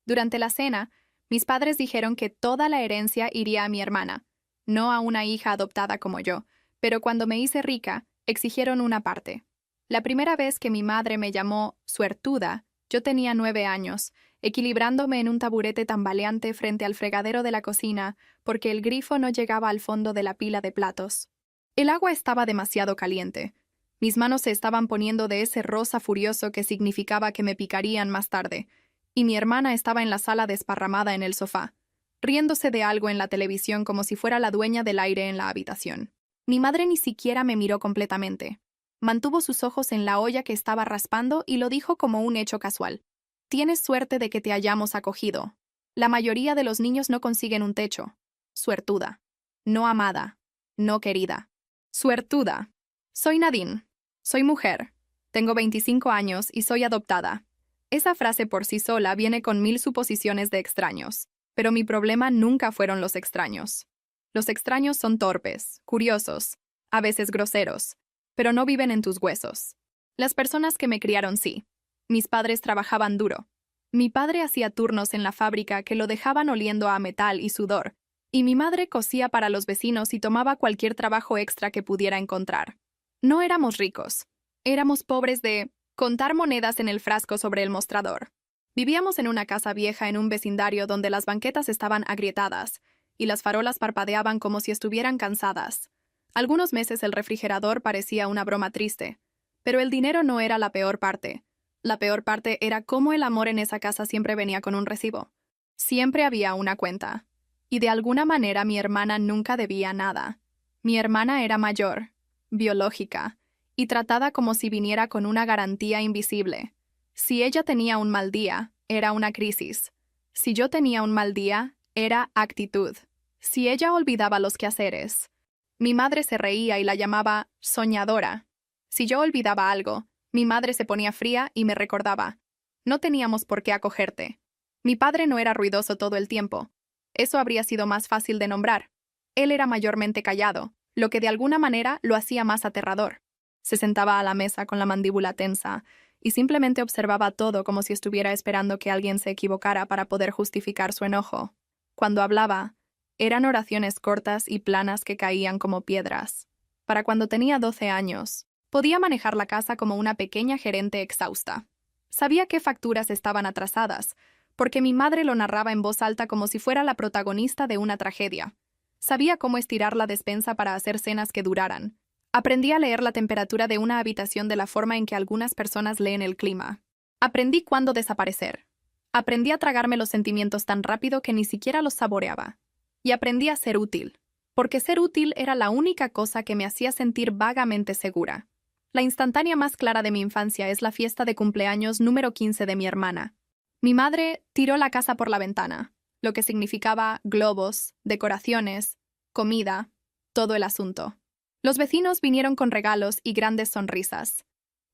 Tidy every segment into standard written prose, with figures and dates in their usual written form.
Durante la cena, mis padres dijeron que toda la herencia iría a mi hermana, no a una hija adoptada como yo, pero cuando me hice rica, exigieron una parte. La primera vez que mi madre me llamó suertuda, yo tenía 9 años, equilibrándome en un taburete tambaleante frente al fregadero de la cocina porque el grifo no llegaba al fondo de la pila de platos. El agua estaba demasiado caliente. Mis manos se estaban poniendo de ese rosa furioso que significaba que me picarían más tarde, y mi hermana estaba en la sala desparramada en el sofá, riéndose de algo en la televisión como si fuera la dueña del aire en la habitación. Mi madre ni siquiera me miró completamente. Mantuvo sus ojos en la olla que estaba raspando y lo dijo como un hecho casual. Tienes suerte de que te hayamos acogido. La mayoría de los niños no consiguen un techo. Suertuda. No amada. No querida. Suertuda. Soy Nadine. Soy mujer. Tengo 25 años y soy adoptada. Esa frase por sí sola viene con 1000 suposiciones de extraños, pero mi problema nunca fueron los extraños. Los extraños son torpes, curiosos, a veces groseros, pero no viven en tus huesos. Las personas que me criaron sí. Mis padres trabajaban duro. Mi padre hacía turnos en la fábrica que lo dejaban oliendo a metal y sudor, y mi madre cosía para los vecinos y tomaba cualquier trabajo extra que pudiera encontrar. No éramos ricos. Éramos pobres de contar monedas en el frasco sobre el mostrador. Vivíamos en una casa vieja en un vecindario donde las banquetas estaban agrietadas y las farolas parpadeaban como si estuvieran cansadas. Algunos meses el refrigerador parecía una broma triste, pero el dinero no era la peor parte. La peor parte era cómo el amor en esa casa siempre venía con un recibo. Siempre había una cuenta. Y de alguna manera mi hermana nunca debía nada. Mi hermana era mayor, biológica, y tratada como si viniera con una garantía invisible. Si ella tenía un mal día, era una crisis. Si yo tenía un mal día, era actitud. Si ella olvidaba los quehaceres. Mi madre se reía y la llamaba soñadora. Si yo olvidaba algo, mi madre se ponía fría y me recordaba: no teníamos por qué acogerte. Mi padre no era ruidoso todo el tiempo. Eso habría sido más fácil de nombrar. Él era mayormente callado, lo que de alguna manera lo hacía más aterrador. Se sentaba a la mesa con la mandíbula tensa y simplemente observaba todo como si estuviera esperando que alguien se equivocara para poder justificar su enojo. Cuando hablaba, eran oraciones cortas y planas que caían como piedras. Para cuando tenía 12 años, podía manejar la casa como una pequeña gerente exhausta. Sabía qué facturas estaban atrasadas, porque mi madre lo narraba en voz alta como si fuera la protagonista de una tragedia. Sabía cómo estirar la despensa para hacer cenas que duraran. Aprendí a leer la temperatura de una habitación de la forma en que algunas personas leen el clima. Aprendí cuándo desaparecer. Aprendí a tragarme los sentimientos tan rápido que ni siquiera los saboreaba. Y aprendí a ser útil, porque ser útil era la única cosa que me hacía sentir vagamente segura. La instantánea más clara de mi infancia es la fiesta de cumpleaños número 15 de mi hermana. Mi madre tiró la casa por la ventana, lo que significaba globos, decoraciones, comida, todo el asunto. Los vecinos vinieron con regalos y grandes sonrisas.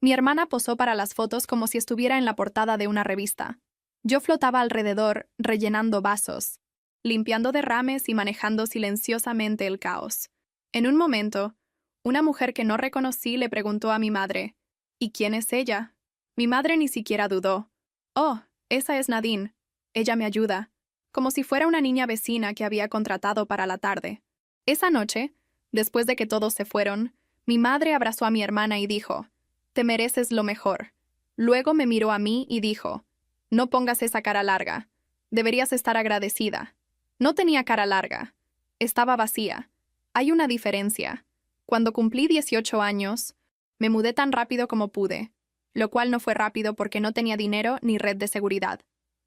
Mi hermana posó para las fotos como si estuviera en la portada de una revista. Yo flotaba alrededor, rellenando vasos, limpiando derrames y manejando silenciosamente el caos. En un momento, una mujer que no reconocí le preguntó a mi madre: ¿y quién es ella? Mi madre ni siquiera dudó. Oh, esa es Nadine. Ella me ayuda. Como si fuera una niña vecina que había contratado para la tarde. Esa noche, después de que todos se fueron, mi madre abrazó a mi hermana y dijo: te mereces lo mejor. Luego me miró a mí y dijo: no pongas esa cara larga. Deberías estar agradecida. No tenía cara larga. Estaba vacía. Hay una diferencia. Cuando cumplí 18 años, me mudé tan rápido como pude, lo cual no fue rápido porque no tenía dinero ni red de seguridad.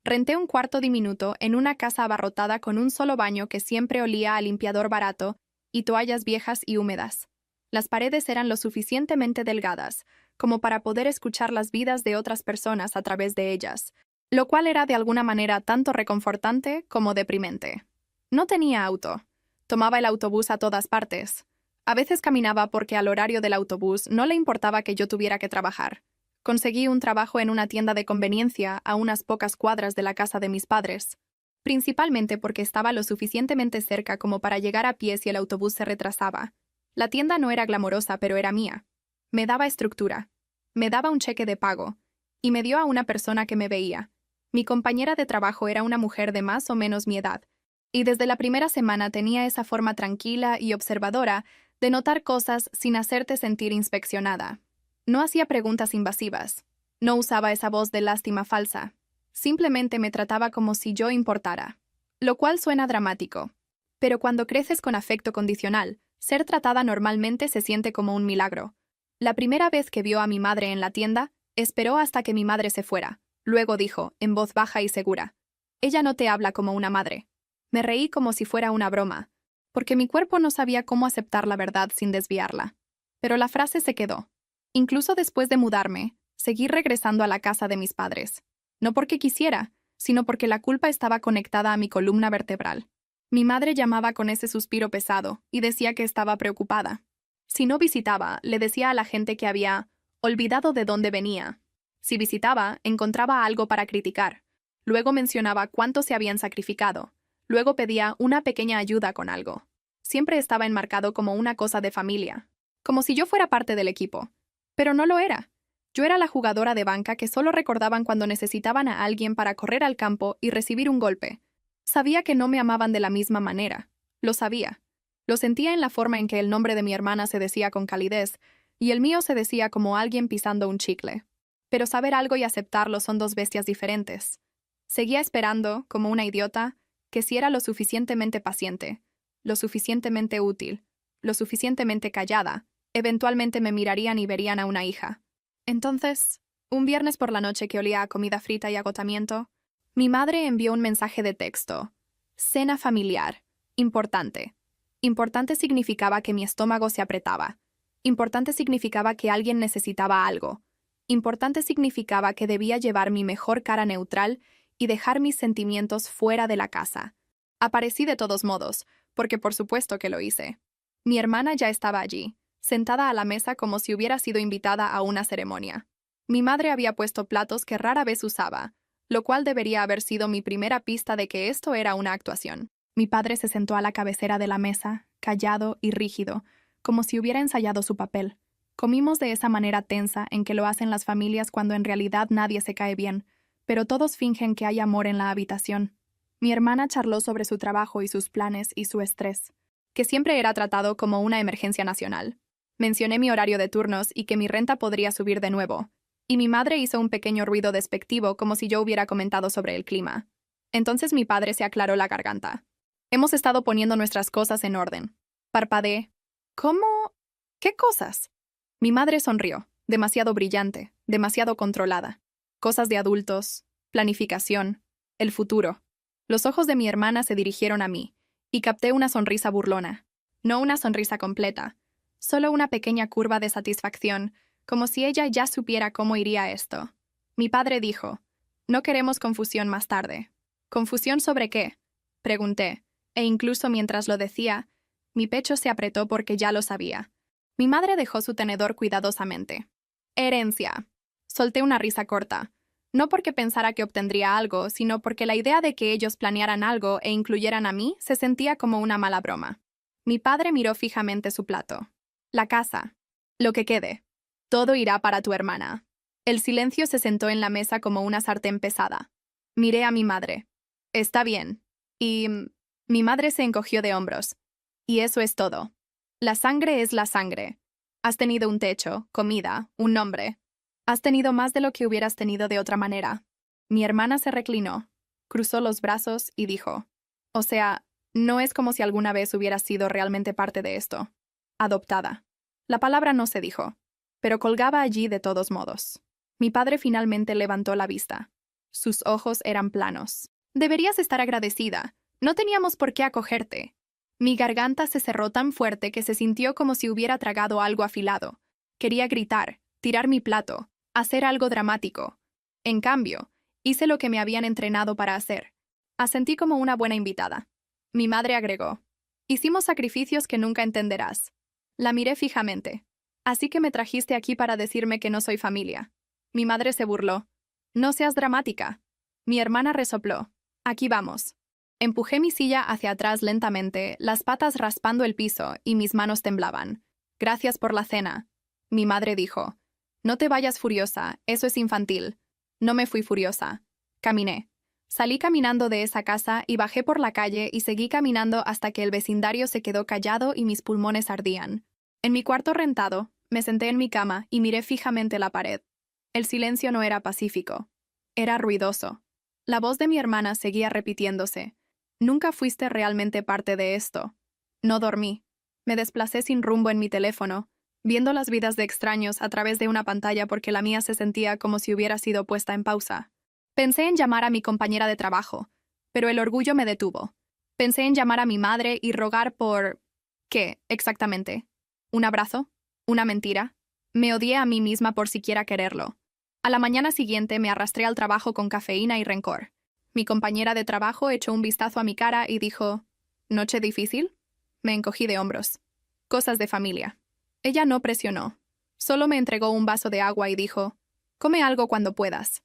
Renté un cuarto diminuto en una casa abarrotada con un solo baño que siempre olía a limpiador barato y toallas viejas y húmedas. Las paredes eran lo suficientemente delgadas como para poder escuchar las vidas de otras personas a través de ellas, lo cual era de alguna manera tanto reconfortante como deprimente. No tenía auto. Tomaba el autobús a todas partes. A veces caminaba porque al horario del autobús no le importaba que yo tuviera que trabajar. Conseguí un trabajo en una tienda de conveniencia a unas pocas cuadras de la casa de mis padres, principalmente porque estaba lo suficientemente cerca como para llegar a pie si el autobús se retrasaba. La tienda no era glamorosa, pero era mía. Me daba estructura. Me daba un cheque de pago. Y me dio a una persona que me veía. Mi compañera de trabajo era una mujer de más o menos mi edad, y desde la primera semana tenía esa forma tranquila y observadora de notar cosas sin hacerte sentir inspeccionada. No hacía preguntas invasivas, no usaba esa voz de lástima falsa, simplemente me trataba como si yo importara, lo cual suena dramático. Pero cuando creces con afecto condicional, ser tratada normalmente se siente como un milagro. La primera vez que vio a mi madre en la tienda, esperó hasta que mi madre se fuera. Luego dijo, en voz baja y segura, «Ella no te habla como una madre». Me reí como si fuera una broma, porque mi cuerpo no sabía cómo aceptar la verdad sin desviarla. Pero la frase se quedó. Incluso después de mudarme, seguí regresando a la casa de mis padres. No porque quisiera, sino porque la culpa estaba conectada a mi columna vertebral. Mi madre llamaba con ese suspiro pesado y decía que estaba preocupada. Si no visitaba, le decía a la gente que había olvidado de dónde venía. Si visitaba, encontraba algo para criticar. Luego mencionaba cuánto se habían sacrificado. Luego pedía una pequeña ayuda con algo. Siempre estaba enmarcado como una cosa de familia, como si yo fuera parte del equipo. Pero no lo era. Yo era la jugadora de banca que solo recordaban cuando necesitaban a alguien para correr al campo y recibir un golpe. Sabía que no me amaban de la misma manera. Lo sabía. Lo sentía en la forma en que el nombre de mi hermana se decía con calidez y el mío se decía como alguien pisando un chicle. Pero saber algo y aceptarlo son dos bestias diferentes. Seguía esperando, como una idiota, que si era lo suficientemente paciente, lo suficientemente útil, lo suficientemente callada, eventualmente me mirarían y verían a una hija. Entonces, un viernes por la noche que olía a comida frita y agotamiento, mi madre envió un mensaje de texto. Cena familiar. Importante. Importante significaba que mi estómago se apretaba. Importante significaba que alguien necesitaba algo. Importante significaba que debía llevar mi mejor cara neutral y dejar mis sentimientos fuera de la casa. Aparecí de todos modos, porque por supuesto que lo hice. Mi hermana ya estaba allí, sentada a la mesa como si hubiera sido invitada a una ceremonia. Mi madre había puesto platos que rara vez usaba, lo cual debería haber sido mi primera pista de que esto era una actuación. Mi padre se sentó a la cabecera de la mesa, callado y rígido, como si hubiera ensayado su papel. Comimos de esa manera tensa en que lo hacen las familias cuando en realidad nadie se cae bien, pero todos fingen que hay amor en la habitación. Mi hermana charló sobre su trabajo y sus planes y su estrés, que siempre era tratado como una emergencia nacional. Mencioné mi horario de turnos y que mi renta podría subir de nuevo, y mi madre hizo un pequeño ruido despectivo como si yo hubiera comentado sobre el clima. Entonces mi padre se aclaró la garganta. Hemos estado poniendo nuestras cosas en orden. Parpadeé. ¿Cómo? ¿Qué cosas? Mi madre sonrió, demasiado brillante, demasiado controlada. Cosas de adultos, planificación, el futuro. Los ojos de mi hermana se dirigieron a mí, y capté una sonrisa burlona. No una sonrisa completa, solo una pequeña curva de satisfacción, como si ella ya supiera cómo iría esto. Mi padre dijo, «No queremos confusión más tarde». ¿Confusión sobre qué?, pregunté, e incluso mientras lo decía, mi pecho se apretó porque ya lo sabía. Mi madre dejó su tenedor cuidadosamente. «Herencia». Solté una risa corta. No porque pensara que obtendría algo, sino porque la idea de que ellos planearan algo e incluyeran a mí se sentía como una mala broma. Mi padre miró fijamente su plato. «La casa. Lo que quede. Todo irá para tu hermana». El silencio se sentó en la mesa como una sartén pesada. Miré a mi madre. «Está bien». Y mi madre se encogió de hombros. «Y eso es todo. La sangre es la sangre. Has tenido un techo, comida, un nombre. Has tenido más de lo que hubieras tenido de otra manera». Mi hermana se reclinó, cruzó los brazos y dijo, «O sea, no es como si alguna vez hubieras sido realmente parte de esto. Adoptada». La palabra no se dijo, pero colgaba allí de todos modos. Mi padre finalmente levantó la vista. Sus ojos eran planos. «Deberías estar agradecida. No teníamos por qué acogerte». Mi garganta se cerró tan fuerte que se sintió como si hubiera tragado algo afilado. Quería gritar, tirar mi plato, hacer algo dramático. En cambio, hice lo que me habían entrenado para hacer. Asentí como una buena invitada. Mi madre agregó, «Hicimos sacrificios que nunca entenderás». La miré fijamente. «Así que me trajiste aquí para decirme que no soy familia». Mi madre se burló. «No seas dramática». Mi hermana resopló. «Aquí vamos». Empujé mi silla hacia atrás lentamente, las patas raspando el piso y mis manos temblaban. «Gracias por la cena». Mi madre dijo, «No te vayas furiosa, eso es infantil». No me fui furiosa. Caminé. Salí caminando de esa casa y bajé por la calle y seguí caminando hasta que el vecindario se quedó callado y mis pulmones ardían. En mi cuarto rentado, me senté en mi cama y miré fijamente la pared. El silencio no era pacífico. Era ruidoso. La voz de mi hermana seguía repitiéndose. Nunca fuiste realmente parte de esto. No dormí. Me desplacé sin rumbo en mi teléfono, viendo las vidas de extraños a través de una pantalla porque la mía se sentía como si hubiera sido puesta en pausa. Pensé en llamar a mi compañera de trabajo, pero el orgullo me detuvo. Pensé en llamar a mi madre y rogar por... ¿Qué, exactamente? ¿Un abrazo? ¿Una mentira? Me odié a mí misma por siquiera quererlo. A la mañana siguiente me arrastré al trabajo con cafeína y rencor. Mi compañera de trabajo echó un vistazo a mi cara y dijo, ¿noche difícil? Me encogí de hombros. Cosas de familia. Ella no presionó. Solo me entregó un vaso de agua y dijo, come algo cuando puedas.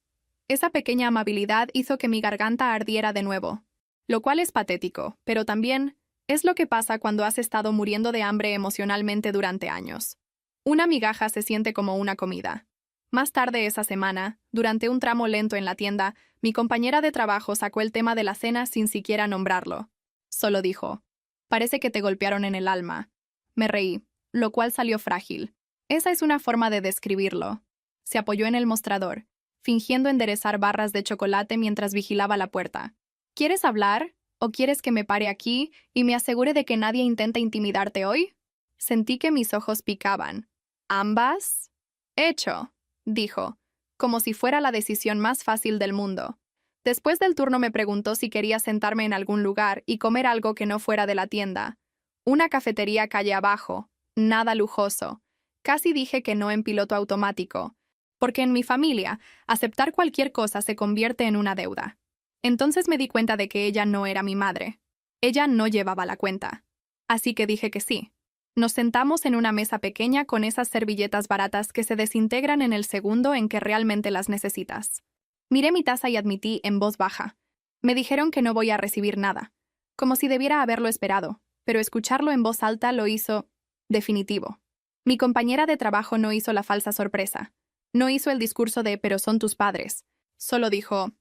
Esa pequeña amabilidad hizo que mi garganta ardiera de nuevo, lo cual es patético, pero también es lo que pasa cuando has estado muriendo de hambre emocionalmente durante años. Una migaja se siente como una comida. Más tarde esa semana, durante un tramo lento en la tienda, mi compañera de trabajo sacó el tema de la cena sin siquiera nombrarlo. Solo dijo, parece que te golpearon en el alma. Me reí, lo cual salió frágil. Esa es una forma de describirlo. Se apoyó en el mostrador, fingiendo enderezar barras de chocolate mientras vigilaba la puerta. ¿Quieres hablar? ¿O quieres que me pare aquí y me asegure de que nadie intenta intimidarte hoy? Sentí que mis ojos picaban. ¿Ambas? Hecho, dijo, como si fuera la decisión más fácil del mundo. Después del turno me preguntó si quería sentarme en algún lugar y comer algo que no fuera de la tienda. Una cafetería calle abajo, nada lujoso. Casi dije que no en piloto automático, porque en mi familia, aceptar cualquier cosa se convierte en una deuda. Entonces me di cuenta de que ella no era mi madre. Ella no llevaba la cuenta. Así que dije que sí. Nos sentamos en una mesa pequeña con esas servilletas baratas que se desintegran en el segundo en que realmente las necesitas. Miré mi taza y admití en voz baja. Me dijeron que no voy a recibir nada, como si debiera haberlo esperado, pero escucharlo en voz alta lo hizo definitivo. Mi compañera de trabajo no hizo la falsa sorpresa. No hizo el discurso de «pero son tus padres». Solo dijo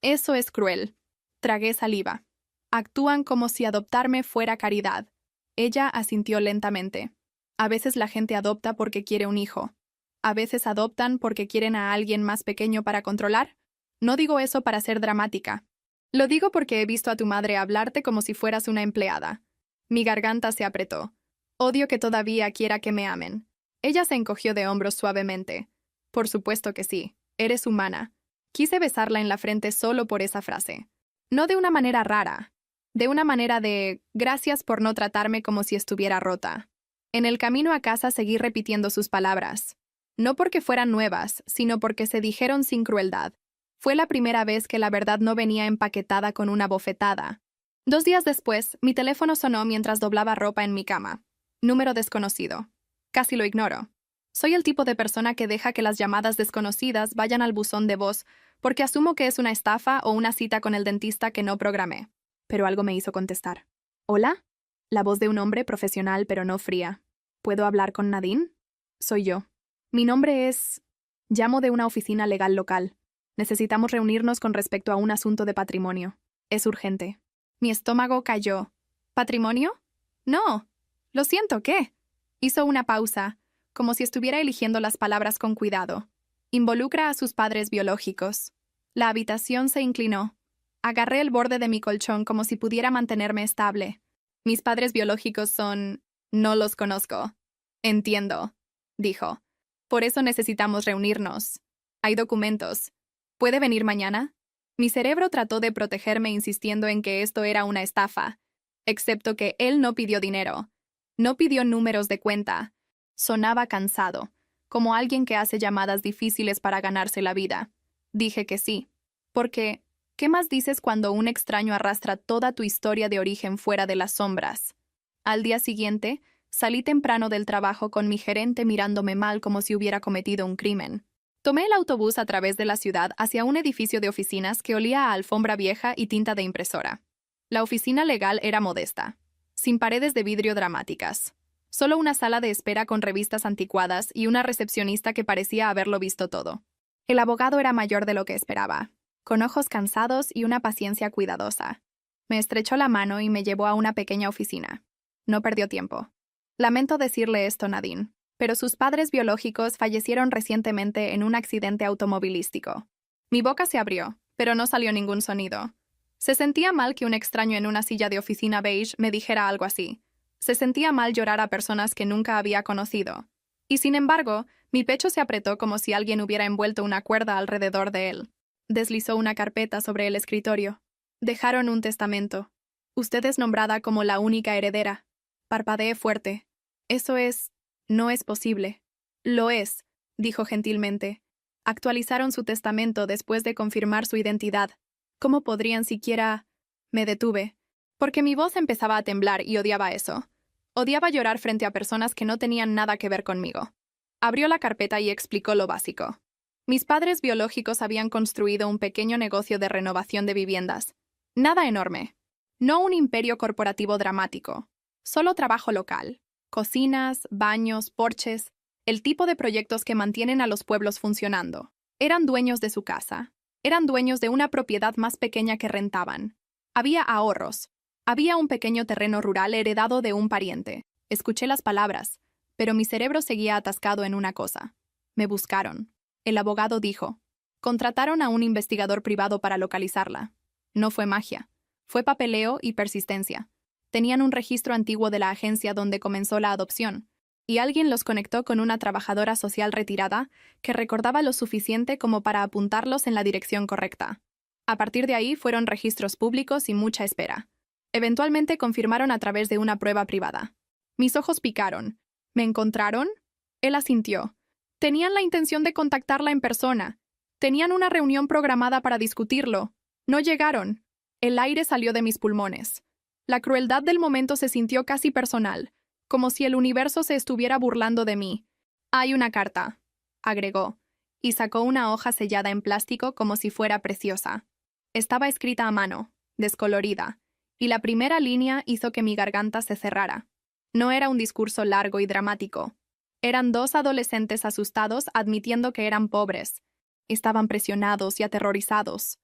«eso es cruel». Tragué saliva. Actúan como si adoptarme fuera caridad. Ella asintió lentamente. A veces la gente adopta porque quiere un hijo. A veces adoptan porque quieren a alguien más pequeño para controlar. No digo eso para ser dramática. Lo digo porque he visto a tu madre hablarte como si fueras una empleada. Mi garganta se apretó. Odio que todavía quiera que me amen. Ella se encogió de hombros suavemente. Por supuesto que sí. Eres humana. Quise besarla en la frente solo por esa frase. No de una manera rara. De una manera de gracias por no tratarme como si estuviera rota. En el camino a casa seguí repitiendo sus palabras. No porque fueran nuevas, sino porque se dijeron sin crueldad. Fue la primera vez que la verdad no venía empaquetada con una bofetada. 2 días después, mi teléfono sonó mientras doblaba ropa en mi cama. Número desconocido. Casi lo ignoro. Soy el tipo de persona que deja que las llamadas desconocidas vayan al buzón de voz porque asumo que es una estafa o una cita con el dentista que no programé. Pero algo me hizo contestar. ¿Hola? La voz de un hombre profesional pero no fría. ¿Puedo hablar con Nadine? Soy yo. Mi nombre es... Llamo de una oficina legal local. Necesitamos reunirnos con respecto a un asunto de patrimonio. Es urgente. Mi estómago cayó. ¿Patrimonio? No. Lo siento, ¿qué? Hizo una pausa, como si estuviera eligiendo las palabras con cuidado. Involucra a sus padres biológicos. La habitación se inclinó. Agarré el borde de mi colchón como si pudiera mantenerme estable. Mis padres biológicos son... No los conozco. Entiendo, dijo. Por eso necesitamos reunirnos. Hay documentos. ¿Puede venir mañana? Mi cerebro trató de protegerme insistiendo en que esto era una estafa, excepto que él no pidió dinero. No pidió números de cuenta. Sonaba cansado, como alguien que hace llamadas difíciles para ganarse la vida. Dije que sí. Porque, ¿qué más dices cuando un extraño arrastra toda tu historia de origen fuera de las sombras? Al día siguiente, salí temprano del trabajo con mi gerente mirándome mal como si hubiera cometido un crimen. Tomé el autobús a través de la ciudad hacia un edificio de oficinas que olía a alfombra vieja y tinta de impresora. La oficina legal era modesta, sin paredes de vidrio dramáticas. Solo una sala de espera con revistas anticuadas y una recepcionista que parecía haberlo visto todo. El abogado era mayor de lo que esperaba. con ojos cansados y una paciencia cuidadosa. Me estrechó la mano y me llevó a una pequeña oficina. No perdió tiempo. Lamento decirle esto, Nadine, pero sus padres biológicos fallecieron recientemente en un accidente automovilístico. Mi boca se abrió, pero no salió ningún sonido. Se sentía mal que un extraño en una silla de oficina beige me dijera algo así. Se sentía mal llorar a personas que nunca había conocido. Y sin embargo, mi pecho se apretó como si alguien hubiera envuelto una cuerda alrededor de él. Deslizó una carpeta sobre el escritorio. Dejaron un testamento. Usted es nombrada como la única heredera. Parpadeé fuerte. Eso es... no es posible. Lo es, dijo gentilmente. Actualizaron su testamento después de confirmar su identidad. ¿Cómo podrían siquiera...? Me detuve, porque mi voz empezaba a temblar y odiaba eso. Odiaba llorar frente a personas que no tenían nada que ver conmigo. Abrió la carpeta y explicó lo básico. Mis padres biológicos habían construido un pequeño negocio de renovación de viviendas. Nada enorme. No un imperio corporativo dramático. Solo trabajo local. Cocinas, baños, porches. El tipo de proyectos que mantienen a los pueblos funcionando. Eran dueños de su casa. Eran dueños de una propiedad más pequeña que rentaban. Había ahorros. Había un pequeño terreno rural heredado de un pariente. Escuché las palabras, pero mi cerebro seguía atascado en una cosa. Me buscaron. El abogado dijo. Contrataron a un investigador privado para localizarla. No fue magia. Fue papeleo y persistencia. Tenían un registro antiguo de la agencia donde comenzó la adopción, y alguien los conectó con una trabajadora social retirada que recordaba lo suficiente como para apuntarlos en la dirección correcta. A partir de ahí fueron registros públicos y mucha espera. Eventualmente confirmaron a través de una prueba privada. Mis ojos picaron. ¿Me encontraron? Él asintió. Tenían la intención de contactarla en persona. Tenían una reunión programada para discutirlo. No llegaron. El aire salió de mis pulmones. La crueldad del momento se sintió casi personal, como si el universo se estuviera burlando de mí. Hay una carta, agregó, y sacó una hoja sellada en plástico como si fuera preciosa. Estaba escrita a mano, descolorida, y la primera línea hizo que mi garganta se cerrara. No era un discurso largo y dramático. Eran dos adolescentes asustados admitiendo que eran pobres. Estaban presionados y aterrorizados.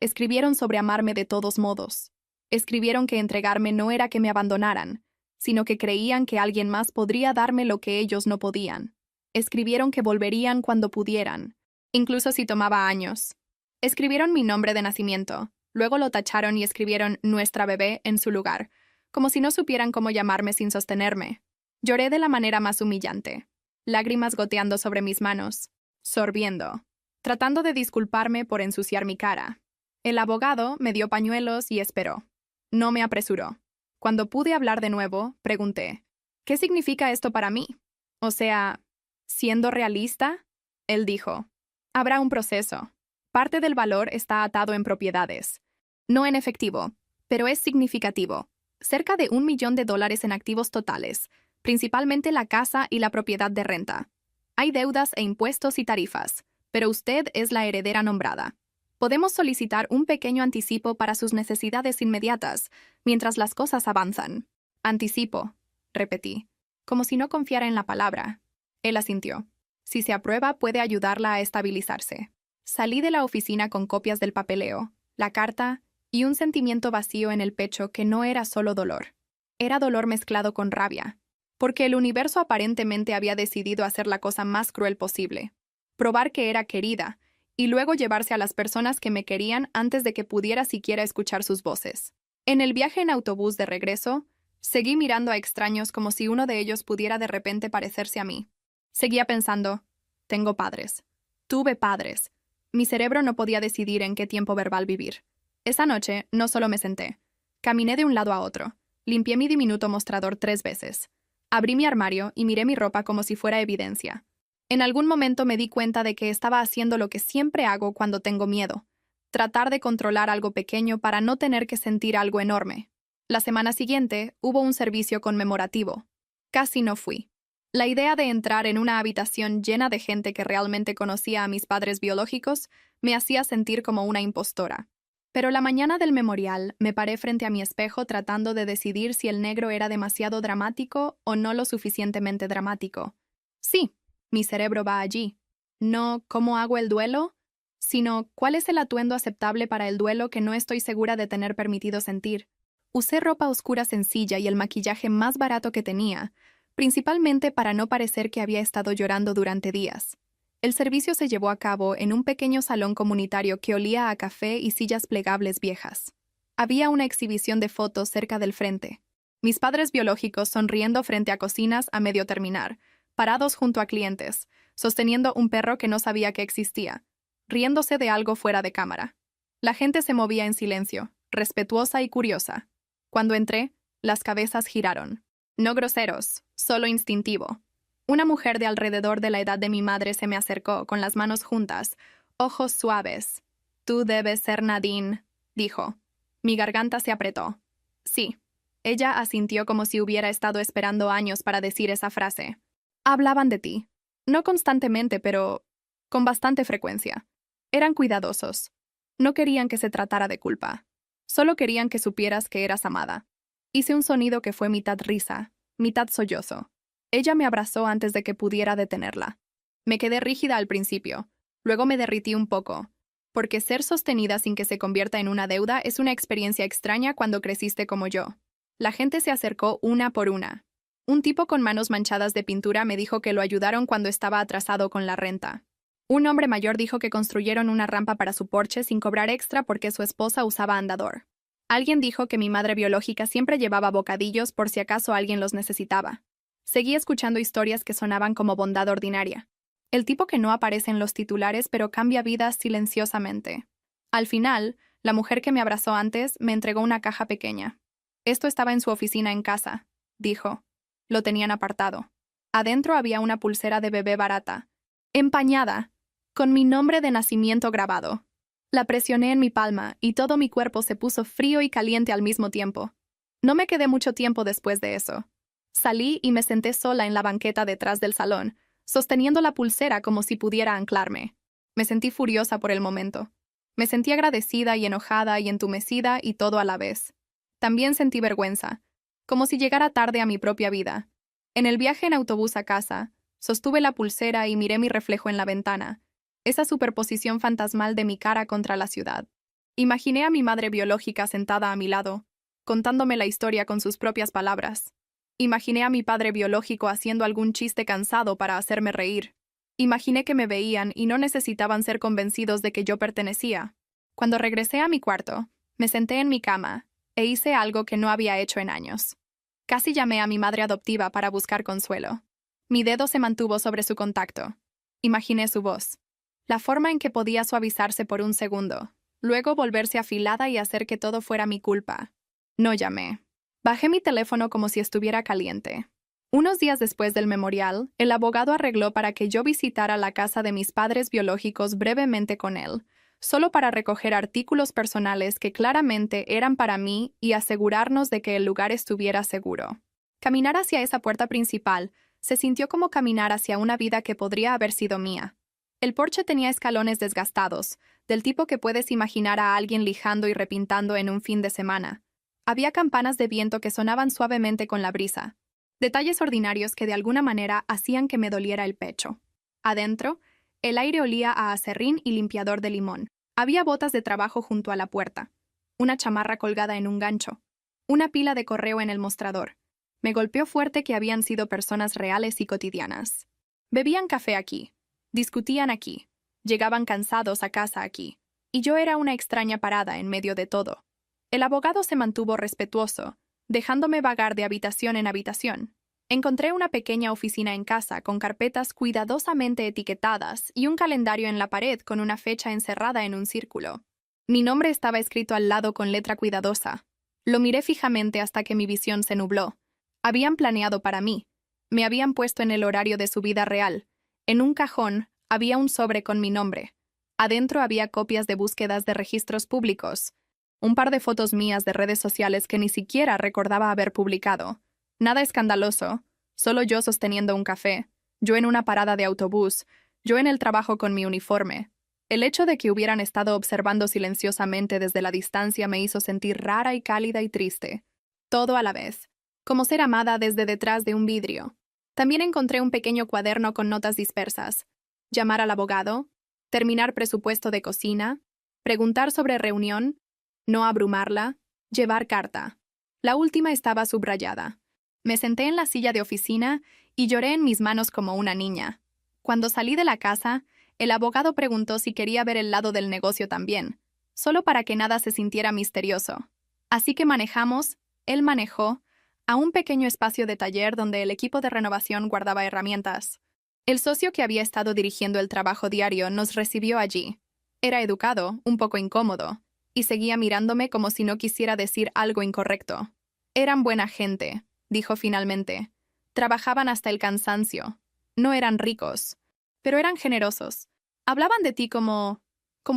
Escribieron sobre amarme de todos modos. Escribieron que entregarme no era que me abandonaran, sino que creían que alguien más podría darme lo que ellos no podían. Escribieron que volverían cuando pudieran, incluso si tomaba años. Escribieron mi nombre de nacimiento, luego lo tacharon y escribieron nuestra bebé en su lugar, como si no supieran cómo llamarme sin sostenerme. Lloré de la manera más humillante, lágrimas goteando sobre mis manos, sorbiendo, tratando de disculparme por ensuciar mi cara. El abogado me dio pañuelos y esperó. No me apresuró. Cuando pude hablar de nuevo, pregunté, ¿qué significa esto para mí? O sea, siendo realista, él dijo, habrá un proceso. Parte del valor está atado en propiedades. No en efectivo, pero es significativo. Cerca de $1 millón en activos totales, principalmente la casa y la propiedad de renta. Hay deudas e impuestos y tarifas, pero usted es la heredera nombrada. Podemos solicitar un pequeño anticipo para sus necesidades inmediatas, mientras las cosas avanzan. Anticipo, repetí, como si no confiara en la palabra. Él asintió. Si se aprueba, puede ayudarla a estabilizarse. Salí de la oficina con copias del papeleo, la carta y un sentimiento vacío en el pecho que no era solo dolor. Era dolor mezclado con rabia, porque el universo aparentemente había decidido hacer la cosa más cruel posible. Probar que era querida, y luego llevarse a las personas que me querían antes de que pudiera siquiera escuchar sus voces. En el viaje en autobús de regreso, seguí mirando a extraños como si uno de ellos pudiera de repente parecerse a mí. Seguía pensando, tengo padres. Tuve padres. Mi cerebro no podía decidir en qué tiempo verbal vivir. Esa noche no solo me senté. Caminé de un lado a otro. Limpié mi diminuto mostrador 3 veces. Abrí mi armario y miré mi ropa como si fuera evidencia. En algún momento me di cuenta de que estaba haciendo lo que siempre hago cuando tengo miedo. Tratar de controlar algo pequeño para no tener que sentir algo enorme. La semana siguiente hubo un servicio conmemorativo. Casi no fui. La idea de entrar en una habitación llena de gente que realmente conocía a mis padres biológicos me hacía sentir como una impostora. Pero la mañana del memorial me paré frente a mi espejo tratando de decidir si el negro era demasiado dramático o no lo suficientemente dramático. Sí. Mi cerebro va allí. No, ¿cómo hago el duelo? sino ¿cuál es el atuendo aceptable para el duelo que no estoy segura de tener permitido sentir? Usé ropa oscura sencilla y el maquillaje más barato que tenía, principalmente para no parecer que había estado llorando durante días. El servicio se llevó a cabo en un pequeño salón comunitario que olía a café y sillas plegables viejas. Había una exhibición de fotos cerca del frente. Mis padres biológicos sonriendo frente a cocinas a medio terminar, parados junto a clientes, sosteniendo un perro que no sabía que existía, riéndose de algo fuera de cámara. La gente se movía en silencio, respetuosa y curiosa. Cuando entré, las cabezas giraron. No groseros, solo instintivo. Una mujer de alrededor de la edad de mi madre se me acercó, con las manos juntas, ojos suaves. «Tú debes ser Nadine», dijo. Mi garganta se apretó. Sí. Ella asintió como si hubiera estado esperando años para decir esa frase. Hablaban de ti. No constantemente, pero con bastante frecuencia. Eran cuidadosos. No querían que se tratara de culpa. Solo querían que supieras que eras amada. Hice un sonido que fue mitad risa, mitad sollozo. Ella me abrazó antes de que pudiera detenerla. Me quedé rígida al principio. Luego me derrití un poco. Porque ser sostenida sin que se convierta en una deuda es una experiencia extraña cuando creciste como yo. La gente se acercó una por una. Un tipo con manos manchadas de pintura me dijo que lo ayudaron cuando estaba atrasado con la renta. Un hombre mayor dijo que construyeron una rampa para su porche sin cobrar extra porque su esposa usaba andador. Alguien dijo que mi madre biológica siempre llevaba bocadillos por si acaso alguien los necesitaba. Seguí escuchando historias que sonaban como bondad ordinaria. El tipo que no aparece en los titulares pero cambia vidas silenciosamente. Al final, la mujer que me abrazó antes me entregó una caja pequeña. Esto estaba en su oficina en casa, dijo. Lo tenían apartado. Adentro había una pulsera de bebé barata, empañada, con mi nombre de nacimiento grabado. La presioné en mi palma y todo mi cuerpo se puso frío y caliente al mismo tiempo. No me quedé mucho tiempo después de eso. Salí y me senté sola en la banqueta detrás del salón, sosteniendo la pulsera como si pudiera anclarme. Me sentí furiosa por el momento. Me sentí agradecida y enojada y entumecida y todo a la vez. También sentí vergüenza, como si llegara tarde a mi propia vida. En el viaje en autobús a casa, sostuve la pulsera y miré mi reflejo en la ventana, esa superposición fantasmal de mi cara contra la ciudad. Imaginé a mi madre biológica sentada a mi lado, contándome la historia con sus propias palabras. Imaginé a mi padre biológico haciendo algún chiste cansado para hacerme reír. Imaginé que me veían y no necesitaban ser convencidos de que yo pertenecía. Cuando regresé a mi cuarto, me senté en mi cama e hice algo que no había hecho en años. Casi llamé a mi madre adoptiva para buscar consuelo. Mi dedo se mantuvo sobre su contacto. Imaginé su voz. La forma en que podía suavizarse por un segundo, luego volverse afilada y hacer que todo fuera mi culpa. No llamé. Bajé mi teléfono como si estuviera caliente. Unos días después del memorial, el abogado arregló para que yo visitara la casa de mis padres biológicos brevemente con él, solo para recoger artículos personales que claramente eran para mí y asegurarnos de que el lugar estuviera seguro. Caminar hacia esa puerta principal se sintió como caminar hacia una vida que podría haber sido mía. El porche tenía escalones desgastados, del tipo que puedes imaginar a alguien lijando y repintando en un fin de semana. Había campanas de viento que sonaban suavemente con la brisa. Detalles ordinarios que de alguna manera hacían que me doliera el pecho. Adentro, el aire olía a aserrín y limpiador de limón. Había botas de trabajo junto a la puerta, una chamarra colgada en un gancho, una pila de correo en el mostrador. Me golpeó fuerte que habían sido personas reales y cotidianas. Bebían café aquí, discutían aquí, llegaban cansados a casa aquí, y yo era una extraña parada en medio de todo. El abogado se mantuvo respetuoso, dejándome vagar de habitación en habitación. Encontré una pequeña oficina en casa con carpetas cuidadosamente etiquetadas y un calendario en la pared con una fecha encerrada en un círculo. Mi nombre estaba escrito al lado con letra cuidadosa. Lo miré fijamente hasta que mi visión se nubló. Habían planeado para mí. Me habían puesto en el horario de su vida real. En un cajón había un sobre con mi nombre. Adentro había copias de búsquedas de registros públicos. Un par de fotos mías de redes sociales que ni siquiera recordaba haber publicado. Nada escandaloso, solo yo sosteniendo un café, yo en una parada de autobús, yo en el trabajo con mi uniforme. El hecho de que hubieran estado observando silenciosamente desde la distancia me hizo sentir rara y cálida y triste. Todo a la vez, como ser amada desde detrás de un vidrio. También encontré un pequeño cuaderno con notas dispersas. Llamar al abogado, terminar presupuesto de cocina, preguntar sobre reunión, no abrumarla, llevar carta. La última estaba subrayada. Me senté en la silla de oficina y lloré en mis manos como una niña. Cuando salí de la casa, el abogado preguntó si quería ver el lado del negocio también, solo para que nada se sintiera misterioso. Así que manejamos, él manejó, a un pequeño espacio de taller donde el equipo de renovación guardaba herramientas. El socio que había estado dirigiendo el trabajo diario nos recibió allí. Era educado, un poco incómodo, y seguía mirándome como si no quisiera decir algo incorrecto. Eran buena gente, dijo finalmente. Trabajaban hasta el cansancio. No eran ricos, pero eran generosos. Hablaban de ti como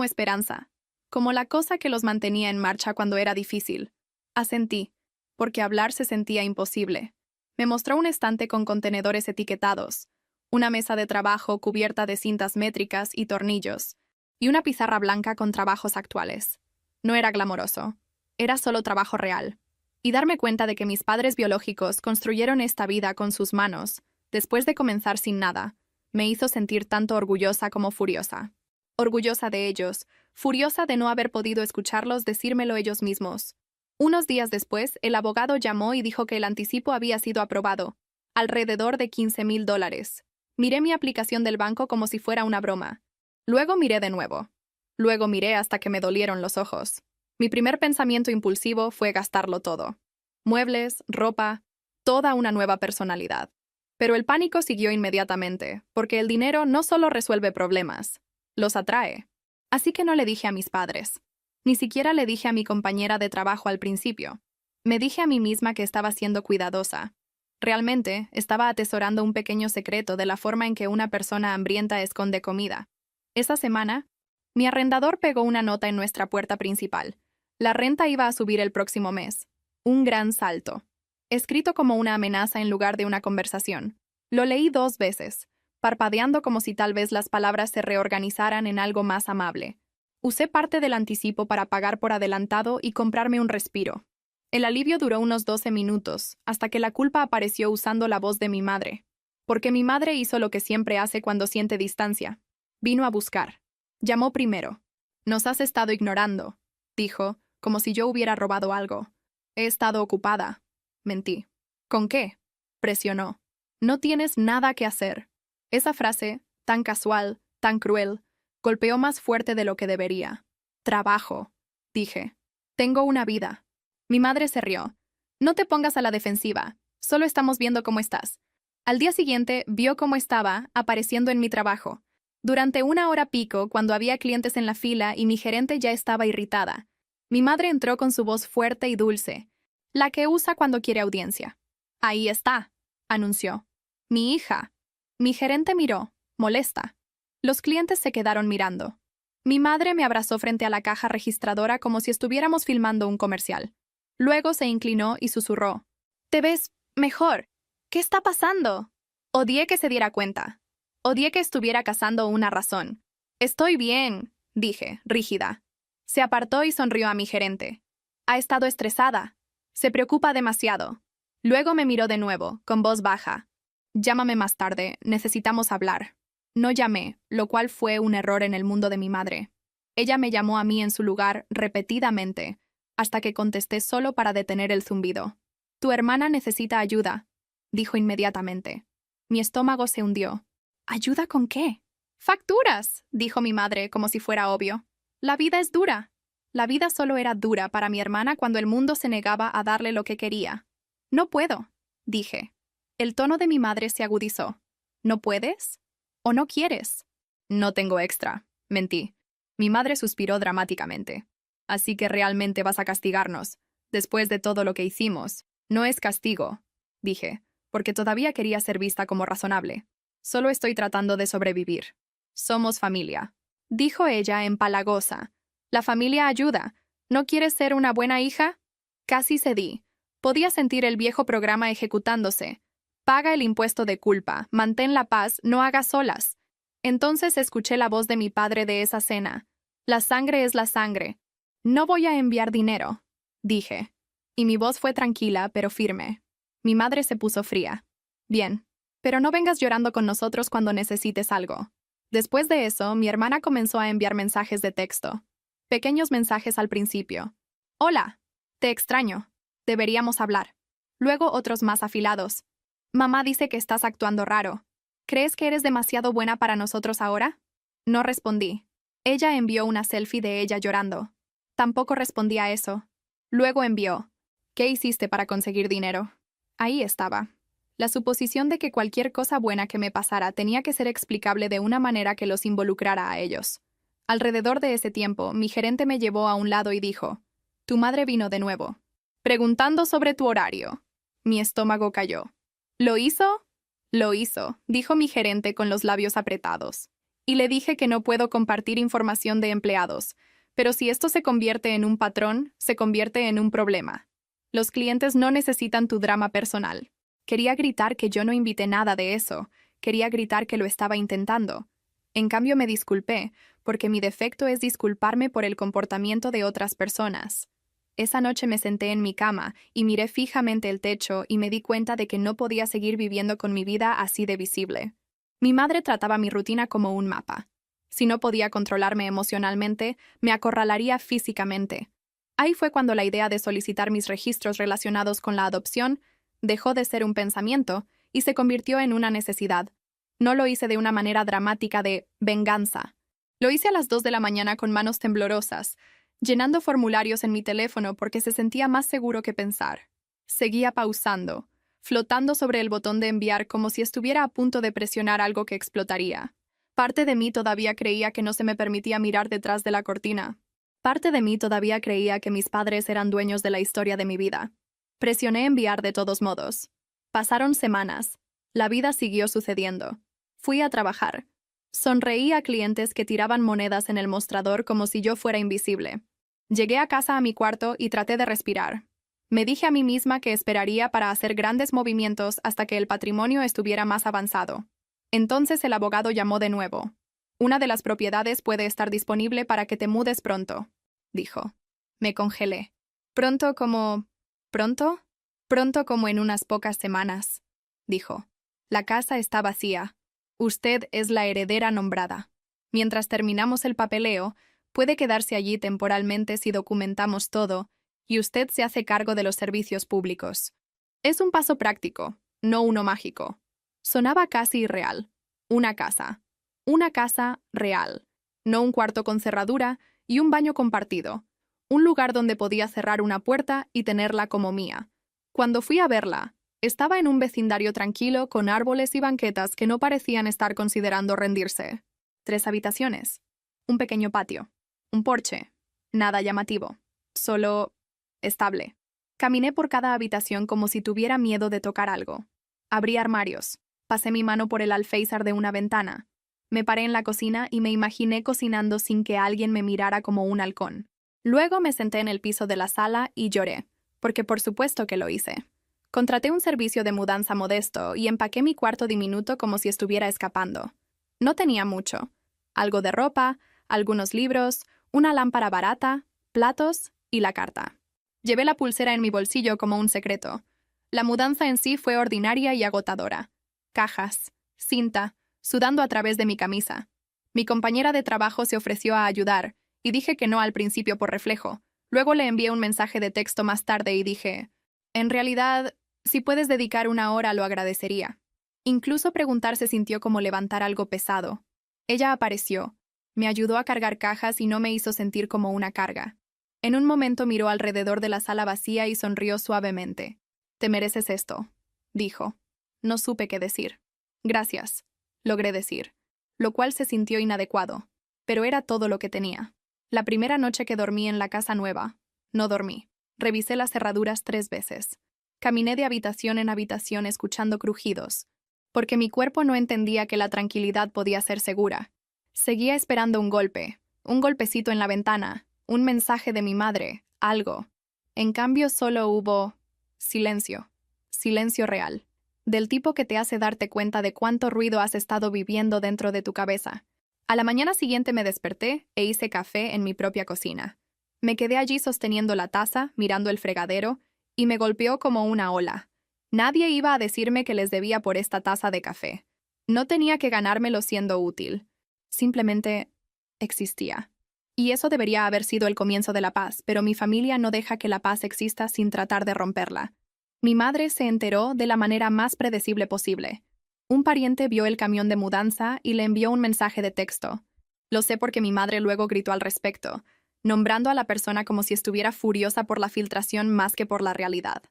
esperanza, como la cosa que los mantenía en marcha cuando era difícil. Asentí, porque hablar se sentía imposible. Me mostró un estante con contenedores etiquetados, una mesa de trabajo cubierta de cintas métricas y tornillos, y una pizarra blanca con trabajos actuales. No era glamoroso, era solo trabajo real. Y darme cuenta de que mis padres biológicos construyeron esta vida con sus manos, después de comenzar sin nada, me hizo sentir tanto orgullosa como furiosa. Orgullosa de ellos, furiosa de no haber podido escucharlos decírmelo ellos mismos. Unos días después, el abogado llamó y dijo que el anticipo había sido aprobado, alrededor de $15,000. Miré mi aplicación del banco como si fuera una broma. Luego miré de nuevo. Luego miré hasta que me dolieron los ojos. Mi primer pensamiento impulsivo fue gastarlo todo. Muebles, ropa, toda una nueva personalidad. Pero el pánico siguió inmediatamente, porque el dinero no solo resuelve problemas, los atrae. Así que no le dije a mis padres. Ni siquiera le dije a mi compañera de trabajo al principio. Me dije a mí misma que estaba siendo cuidadosa. Realmente, estaba atesorando un pequeño secreto de la forma en que una persona hambrienta esconde comida. Esa semana, mi arrendador pegó una nota en nuestra puerta principal. La renta iba a subir el próximo mes. Un gran salto. Escrito como una amenaza en lugar de una conversación. Lo leí 2 veces, parpadeando como si tal vez las palabras se reorganizaran en algo más amable. Usé parte del anticipo para pagar por adelantado y comprarme un respiro. El alivio duró unos 12 minutos, hasta que la culpa apareció usando la voz de mi madre. Porque mi madre hizo lo que siempre hace cuando siente distancia. Vino a buscar. Llamó primero. «Nos has estado ignorando», dijo, como si yo hubiera robado algo. «He estado ocupada». Mentí. «¿Con qué?», presionó. «No tienes nada que hacer». Esa frase, tan casual, tan cruel, golpeó más fuerte de lo que debería. «Trabajo», dije. «Tengo una vida». Mi madre se rió. «No te pongas a la defensiva, solo estamos viendo cómo estás». Al día siguiente, vio cómo estaba, apareciendo en mi trabajo. Durante 1 hora pico, cuando había clientes en la fila y mi gerente ya estaba irritada. Mi madre entró con su voz fuerte y dulce, la que usa cuando quiere audiencia. «Ahí está», anunció. «Mi hija». Mi gerente miró, molesta. Los clientes se quedaron mirando. Mi madre me abrazó frente a la caja registradora como si estuviéramos filmando un comercial. Luego se inclinó y susurró. «Te ves mejor. ¿Qué está pasando?» Odié que se diera cuenta. Odié que estuviera cazando una razón. «Estoy bien», dije, rígida. Se apartó y sonrió a mi gerente. «Ha estado estresada. Se preocupa demasiado». Luego me miró de nuevo, con voz baja. «Llámame más tarde, necesitamos hablar». No llamé, lo cual fue un error en el mundo de mi madre. Ella me llamó a mí en su lugar repetidamente, hasta que contesté solo para detener el zumbido. «Tu hermana necesita ayuda», dijo inmediatamente. Mi estómago se hundió. «¿Ayuda con qué?» «Facturas», dijo mi madre como si fuera obvio. «La vida es dura». La vida solo era dura para mi hermana cuando el mundo se negaba a darle lo que quería. «No puedo», dije. El tono de mi madre se agudizó. «¿No puedes? ¿O no quieres?» «No tengo extra», mentí. Mi madre suspiró dramáticamente. «Así que realmente vas a castigarnos. Después de todo lo que hicimos. No es castigo», dije, porque todavía quería ser vista como razonable. «Solo estoy tratando de sobrevivir. Somos familia», dijo ella empalagosa. «La familia ayuda. ¿No quieres ser una buena hija?» Casi cedí. Podía sentir el viejo programa ejecutándose. «Paga el impuesto de culpa, mantén la paz, no hagas olas». Entonces escuché la voz de mi padre de esa cena. «La sangre es la sangre. No voy a enviar dinero», dije. Y mi voz fue tranquila, pero firme. Mi madre se puso fría. «Bien, pero no vengas llorando con nosotros cuando necesites algo». Después de eso, mi hermana comenzó a enviar mensajes de texto. Pequeños mensajes al principio. Hola, te extraño. Deberíamos hablar. Luego otros más afilados. Mamá dice que estás actuando raro. ¿Crees que eres demasiado buena para nosotros ahora? No respondí. Ella envió una selfie de ella llorando. Tampoco respondí a eso. Luego envió. ¿Qué hiciste para conseguir dinero? Ahí estaba. La suposición de que cualquier cosa buena que me pasara tenía que ser explicable de una manera que los involucrara a ellos. Alrededor de ese tiempo, mi gerente me llevó a un lado y dijo, «Tu madre vino de nuevo, preguntando sobre tu horario». Mi estómago cayó. ¿Lo hizo? Lo hizo, dijo mi gerente con los labios apretados. Y le dije que no puedo compartir información de empleados, pero si esto se convierte en un patrón, se convierte en un problema. Los clientes no necesitan tu drama personal. Quería gritar que yo no invité nada de eso. Quería gritar que lo estaba intentando. En cambio me disculpé, porque mi defecto es disculparme por el comportamiento de otras personas. Esa noche me senté en mi cama y miré fijamente el techo y me di cuenta de que no podía seguir viviendo con mi vida así de visible. Mi madre trataba mi rutina como un mapa. Si no podía controlarme emocionalmente, me acorralaría físicamente. Ahí fue cuando la idea de solicitar mis registros relacionados con la adopción dejó de ser un pensamiento y se convirtió en una necesidad. No lo hice de una manera dramática de venganza. Lo hice a las 2 de la mañana con manos temblorosas, llenando formularios en mi teléfono porque se sentía más seguro que pensar. Seguía pausando, flotando sobre el botón de enviar como si estuviera a punto de presionar algo que explotaría. Parte de mí todavía creía que no se me permitía mirar detrás de la cortina. Parte de mí todavía creía que mis padres eran dueños de la historia de mi vida. Presioné enviar de todos modos. Pasaron semanas. La vida siguió sucediendo. Fui a trabajar. Sonreí a clientes que tiraban monedas en el mostrador como si yo fuera invisible. Llegué a casa a mi cuarto y traté de respirar. Me dije a mí misma que esperaría para hacer grandes movimientos hasta que el patrimonio estuviera más avanzado. Entonces el abogado llamó de nuevo. Una de las propiedades puede estar disponible para que te mudes pronto, dijo. Me congelé. ¿Pronto como... ¿Pronto? Pronto como en unas pocas semanas, dijo. La casa está vacía. Usted es la heredera nombrada. Mientras terminamos el papeleo, puede quedarse allí temporalmente si documentamos todo, y usted se hace cargo de los servicios públicos. Es un paso práctico, no uno mágico. Sonaba casi irreal. Una casa. Una casa real. No un cuarto con cerradura y un baño compartido. Un lugar donde podía cerrar una puerta y tenerla como mía. Cuando fui a verla, estaba en un vecindario tranquilo con árboles y banquetas que no parecían estar considerando rendirse. 3 habitaciones. Un pequeño patio. Un porche. Nada llamativo. Solo... estable. Caminé por cada habitación como si tuviera miedo de tocar algo. Abrí armarios. Pasé mi mano por el alféizar de una ventana. Me paré en la cocina y me imaginé cocinando sin que alguien me mirara como un halcón. Luego me senté en el piso de la sala y lloré, porque por supuesto que lo hice. Contraté un servicio de mudanza modesto y empaqué mi cuarto diminuto como si estuviera escapando. No tenía mucho. Algo de ropa, algunos libros, una lámpara barata, platos y la carta. Llevé la pulsera en mi bolsillo como un secreto. La mudanza en sí fue ordinaria y agotadora. Cajas, cinta, sudando a través de mi camisa. Mi compañera de trabajo se ofreció a ayudar, y dije que no al principio por reflejo. Luego le envié un mensaje de texto más tarde y dije, en realidad, si puedes dedicar 1 hora lo agradecería. Incluso preguntar se sintió como levantar algo pesado. Ella apareció, me ayudó a cargar cajas y no me hizo sentir como una carga. En un momento miró alrededor de la sala vacía y sonrió suavemente. Te mereces esto, dijo. No supe qué decir. Gracias, logré decir, lo cual se sintió inadecuado, pero era todo lo que tenía. La primera noche que dormí en la casa nueva, no dormí. Revisé las cerraduras 3 veces. Caminé de habitación en habitación escuchando crujidos, porque mi cuerpo no entendía que la tranquilidad podía ser segura. Seguía esperando un golpecito en la ventana, un mensaje de mi madre, algo. En cambio solo hubo silencio, silencio real, del tipo que te hace darte cuenta de cuánto ruido has estado viviendo dentro de tu cabeza. A la mañana siguiente me desperté e hice café en mi propia cocina. Me quedé allí sosteniendo la taza, mirando el fregadero, y me golpeó como una ola. Nadie iba a decirme que les debía por esta taza de café. No tenía que ganármelo siendo útil. Simplemente existía. Y eso debería haber sido el comienzo de la paz, pero mi familia no deja que la paz exista sin tratar de romperla. Mi madre se enteró de la manera más predecible posible. Un pariente vio el camión de mudanza y le envió un mensaje de texto. Lo sé porque mi madre luego gritó al respecto, nombrando a la persona como si estuviera furiosa por la filtración más que por la realidad.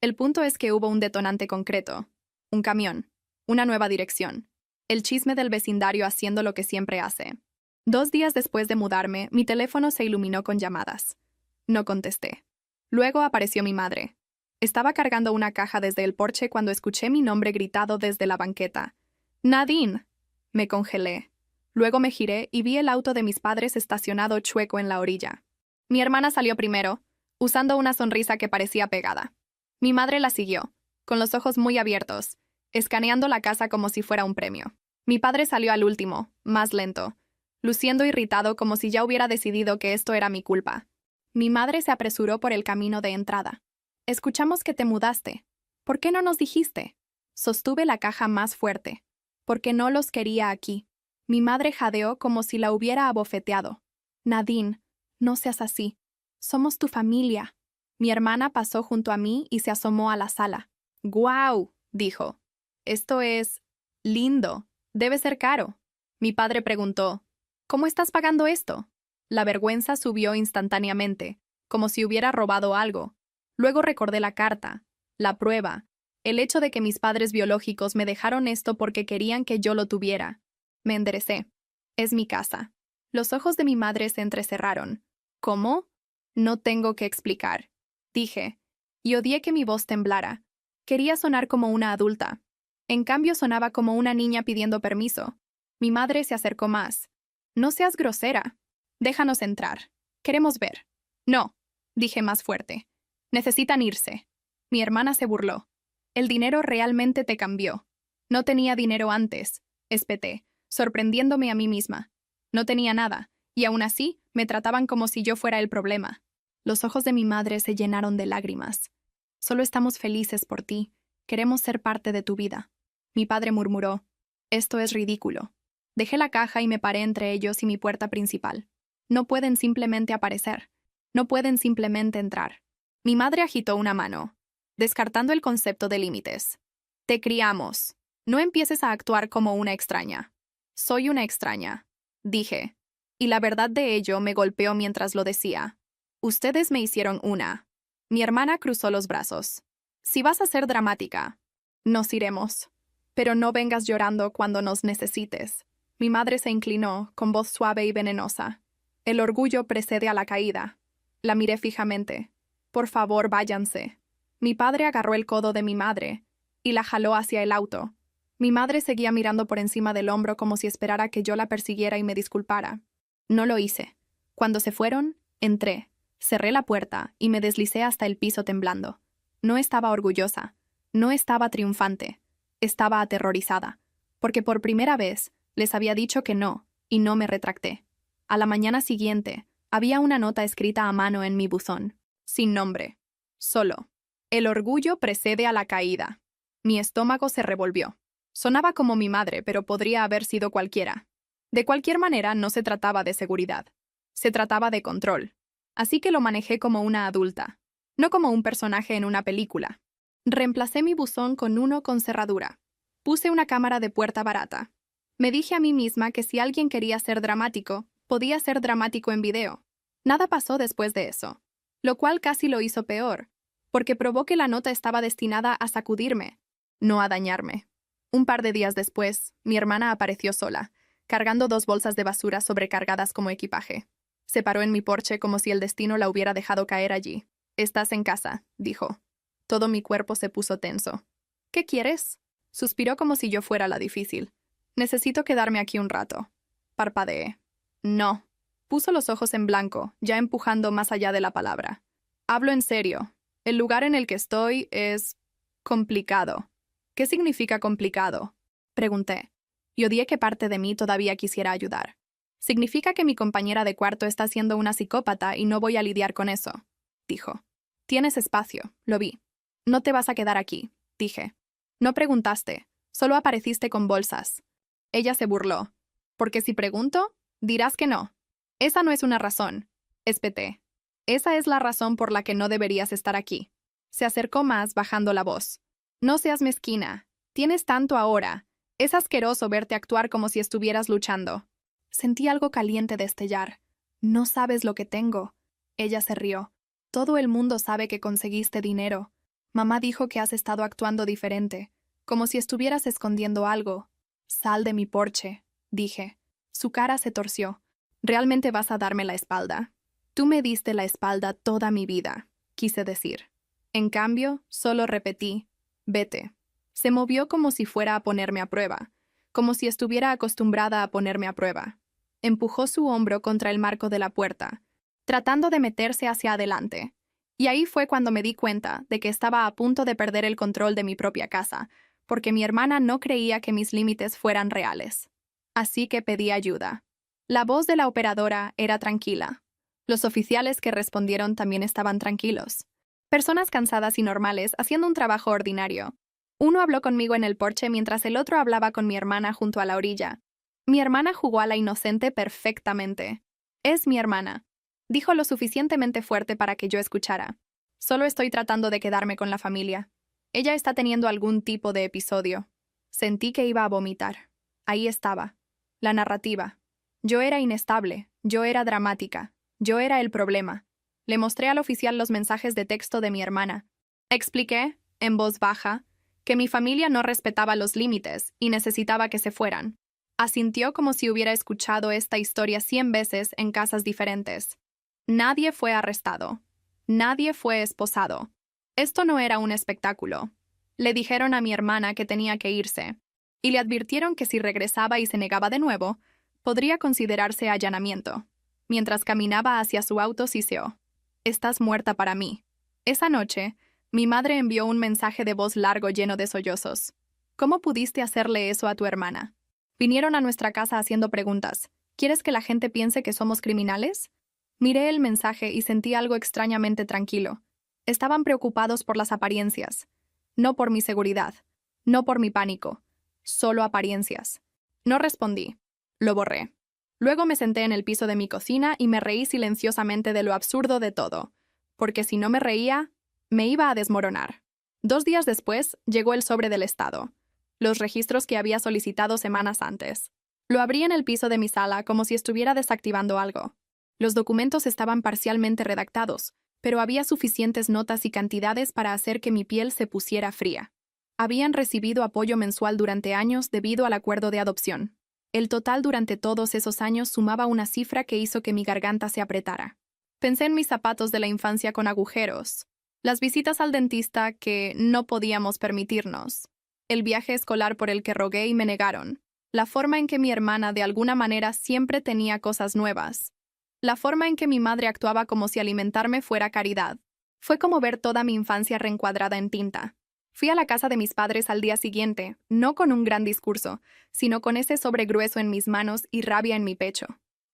El punto es que hubo un detonante concreto. Un camión. Una nueva dirección. El chisme del vecindario haciendo lo que siempre hace. 2 días después de mudarme, mi teléfono se iluminó con llamadas. No contesté. Luego apareció mi madre. Estaba cargando una caja desde el porche cuando escuché mi nombre gritado desde la banqueta. ¡Nadine! Me congelé. Luego me giré y vi el auto de mis padres estacionado chueco en la orilla. Mi hermana salió primero, usando una sonrisa que parecía pegada. Mi madre la siguió, con los ojos muy abiertos, escaneando la casa como si fuera un premio. Mi padre salió al último, más lento, luciendo irritado como si ya hubiera decidido que esto era mi culpa. Mi madre se apresuró por el camino de entrada. Escuchamos que te mudaste. ¿Por qué no nos dijiste? Sostuve la caja más fuerte. Porque no los quería aquí. Mi madre jadeó como si la hubiera abofeteado. Nadine, no seas así. Somos tu familia. Mi hermana pasó junto a mí y se asomó a la sala. ¡Guau! Dijo. Esto es lindo. Debe ser caro. Mi padre preguntó, ¿cómo estás pagando esto? La vergüenza subió instantáneamente, como si hubiera robado algo. Luego recordé la carta, la prueba, el hecho de que mis padres biológicos me dejaron esto porque querían que yo lo tuviera. Me enderecé. Es mi casa. Los ojos de mi madre se entrecerraron. ¿Cómo? No tengo que explicar. Dije, y odié que mi voz temblara. Quería sonar como una adulta. En cambio sonaba como una niña pidiendo permiso. Mi madre se acercó más. No seas grosera. Déjanos entrar. Queremos ver. No, dije más fuerte. Necesitan irse. Mi hermana se burló. El dinero realmente te cambió. No tenía dinero antes, espeté, sorprendiéndome a mí misma. No tenía nada, y aún así me trataban como si yo fuera el problema. Los ojos de mi madre se llenaron de lágrimas. Solo estamos felices por ti. Queremos ser parte de tu vida. Mi padre murmuró. Esto es ridículo. Dejé la caja y me paré entre ellos y mi puerta principal. No pueden simplemente aparecer. No pueden simplemente entrar. Mi madre agitó una mano, descartando el concepto de límites. Te criamos. No empieces a actuar como una extraña. Soy una extraña, dije. Y la verdad de ello me golpeó mientras lo decía. Ustedes me hicieron una. Mi hermana cruzó los brazos. Si vas a ser dramática, nos iremos. Pero no vengas llorando cuando nos necesites. Mi madre se inclinó, con voz suave y venenosa. El orgullo precede a la caída. La miré fijamente. Por favor, váyanse. Mi padre agarró el codo de mi madre y la jaló hacia el auto. Mi madre seguía mirando por encima del hombro como si esperara que yo la persiguiera y me disculpara. No lo hice. Cuando se fueron, entré, cerré la puerta y me deslicé hasta el piso temblando. No estaba orgullosa, no estaba triunfante, estaba aterrorizada, porque por primera vez les había dicho que no, y no me retracté. A la mañana siguiente, había una nota escrita a mano en mi buzón. Sin nombre. Solo. El orgullo precede a la caída. Mi estómago se revolvió. Sonaba como mi madre, pero podría haber sido cualquiera. De cualquier manera, no se trataba de seguridad. Se trataba de control. Así que lo manejé como una adulta, no como un personaje en una película. Reemplacé mi buzón con uno con cerradura. Puse una cámara de puerta barata. Me dije a mí misma que si alguien quería ser dramático, podía ser dramático en video. Nada pasó después de eso. Lo cual casi lo hizo peor, porque probó que la nota estaba destinada a sacudirme, no a dañarme. Un par de días después, mi hermana apareció sola, cargando 2 bolsas de basura sobrecargadas como equipaje. Se paró en mi porche como si el destino la hubiera dejado caer allí. «Estás en casa», dijo. Todo mi cuerpo se puso tenso. «¿Qué quieres?» Suspiró como si yo fuera la difícil. «Necesito quedarme aquí un rato». Parpadeé. «No». Puso los ojos en blanco, ya empujando más allá de la palabra. «Hablo en serio. El lugar en el que estoy es complicado». «¿Qué significa complicado?», pregunté, y odié que parte de mí todavía quisiera ayudar. «Significa que mi compañera de cuarto está siendo una psicópata y no voy a lidiar con eso», dijo. «Tienes espacio, lo vi. No te vas a quedar aquí», dije. «No preguntaste, solo apareciste con bolsas». Ella se burló. Porque si pregunto, dirás que no. Esa no es una razón. Espeté. Esa es la razón por la que no deberías estar aquí. Se acercó más, bajando la voz. No seas mezquina. Tienes tanto ahora. Es asqueroso verte actuar como si estuvieras luchando. Sentí algo caliente destellar. No sabes lo que tengo. Ella se rió. Todo el mundo sabe que conseguiste dinero. Mamá dijo que has estado actuando diferente, como si estuvieras escondiendo algo. Sal de mi porche, dije. Su cara se torció. ¿Realmente vas a darme la espalda? Tú me diste la espalda toda mi vida, quise decir. En cambio, solo repetí, vete. Se movió como si fuera a ponerme a prueba, como si estuviera acostumbrada a ponerme a prueba. Empujó su hombro contra el marco de la puerta, tratando de meterse hacia adelante. Y ahí fue cuando me di cuenta de que estaba a punto de perder el control de mi propia casa, porque mi hermana no creía que mis límites fueran reales. Así que pedí ayuda. La voz de la operadora era tranquila. Los oficiales que respondieron también estaban tranquilos. Personas cansadas y normales haciendo un trabajo ordinario. Uno habló conmigo en el porche mientras el otro hablaba con mi hermana junto a la orilla. Mi hermana jugó a la inocente perfectamente. Es mi hermana. Dijo lo suficientemente fuerte para que yo escuchara. Solo estoy tratando de quedarme con la familia. Ella está teniendo algún tipo de episodio. Sentí que iba a vomitar. Ahí estaba. La narrativa. Yo era inestable. Yo era dramática. Yo era el problema. Le mostré al oficial los mensajes de texto de mi hermana. Expliqué, en voz baja, que mi familia no respetaba los límites y necesitaba que se fueran. Asintió como si hubiera escuchado esta historia 100 veces en casas diferentes. Nadie fue arrestado. Nadie fue esposado. Esto no era un espectáculo. Le dijeron a mi hermana que tenía que irse, y le advirtieron que si regresaba y se negaba de nuevo, podría considerarse allanamiento. Mientras caminaba hacia su auto, siseó. Estás muerta para mí. Esa noche, mi madre envió un mensaje de voz largo lleno de sollozos. ¿Cómo pudiste hacerle eso a tu hermana? Vinieron a nuestra casa haciendo preguntas. ¿Quieres que la gente piense que somos criminales? Miré el mensaje y sentí algo extrañamente tranquilo. Estaban preocupados por las apariencias. No por mi seguridad. No por mi pánico. Solo apariencias. No respondí. Lo borré. Luego me senté en el piso de mi cocina y me reí silenciosamente de lo absurdo de todo, porque si no me reía, me iba a desmoronar. 2 días después, llegó el sobre del Estado, los registros que había solicitado semanas antes. Lo abrí en el piso de mi sala como si estuviera desactivando algo. Los documentos estaban parcialmente redactados, pero había suficientes notas y cantidades para hacer que mi piel se pusiera fría. Habían recibido apoyo mensual durante años debido al acuerdo de adopción. El total durante todos esos años sumaba una cifra que hizo que mi garganta se apretara. Pensé en mis zapatos de la infancia con agujeros, las visitas al dentista que no podíamos permitirnos, el viaje escolar por el que rogué y me negaron, la forma en que mi hermana de alguna manera siempre tenía cosas nuevas, la forma en que mi madre actuaba como si alimentarme fuera caridad. Fue como ver toda mi infancia reencuadrada en tinta. Fui a la casa de mis padres al día siguiente, no con un gran discurso, sino con ese sobre grueso en mis manos y rabia en mi pecho.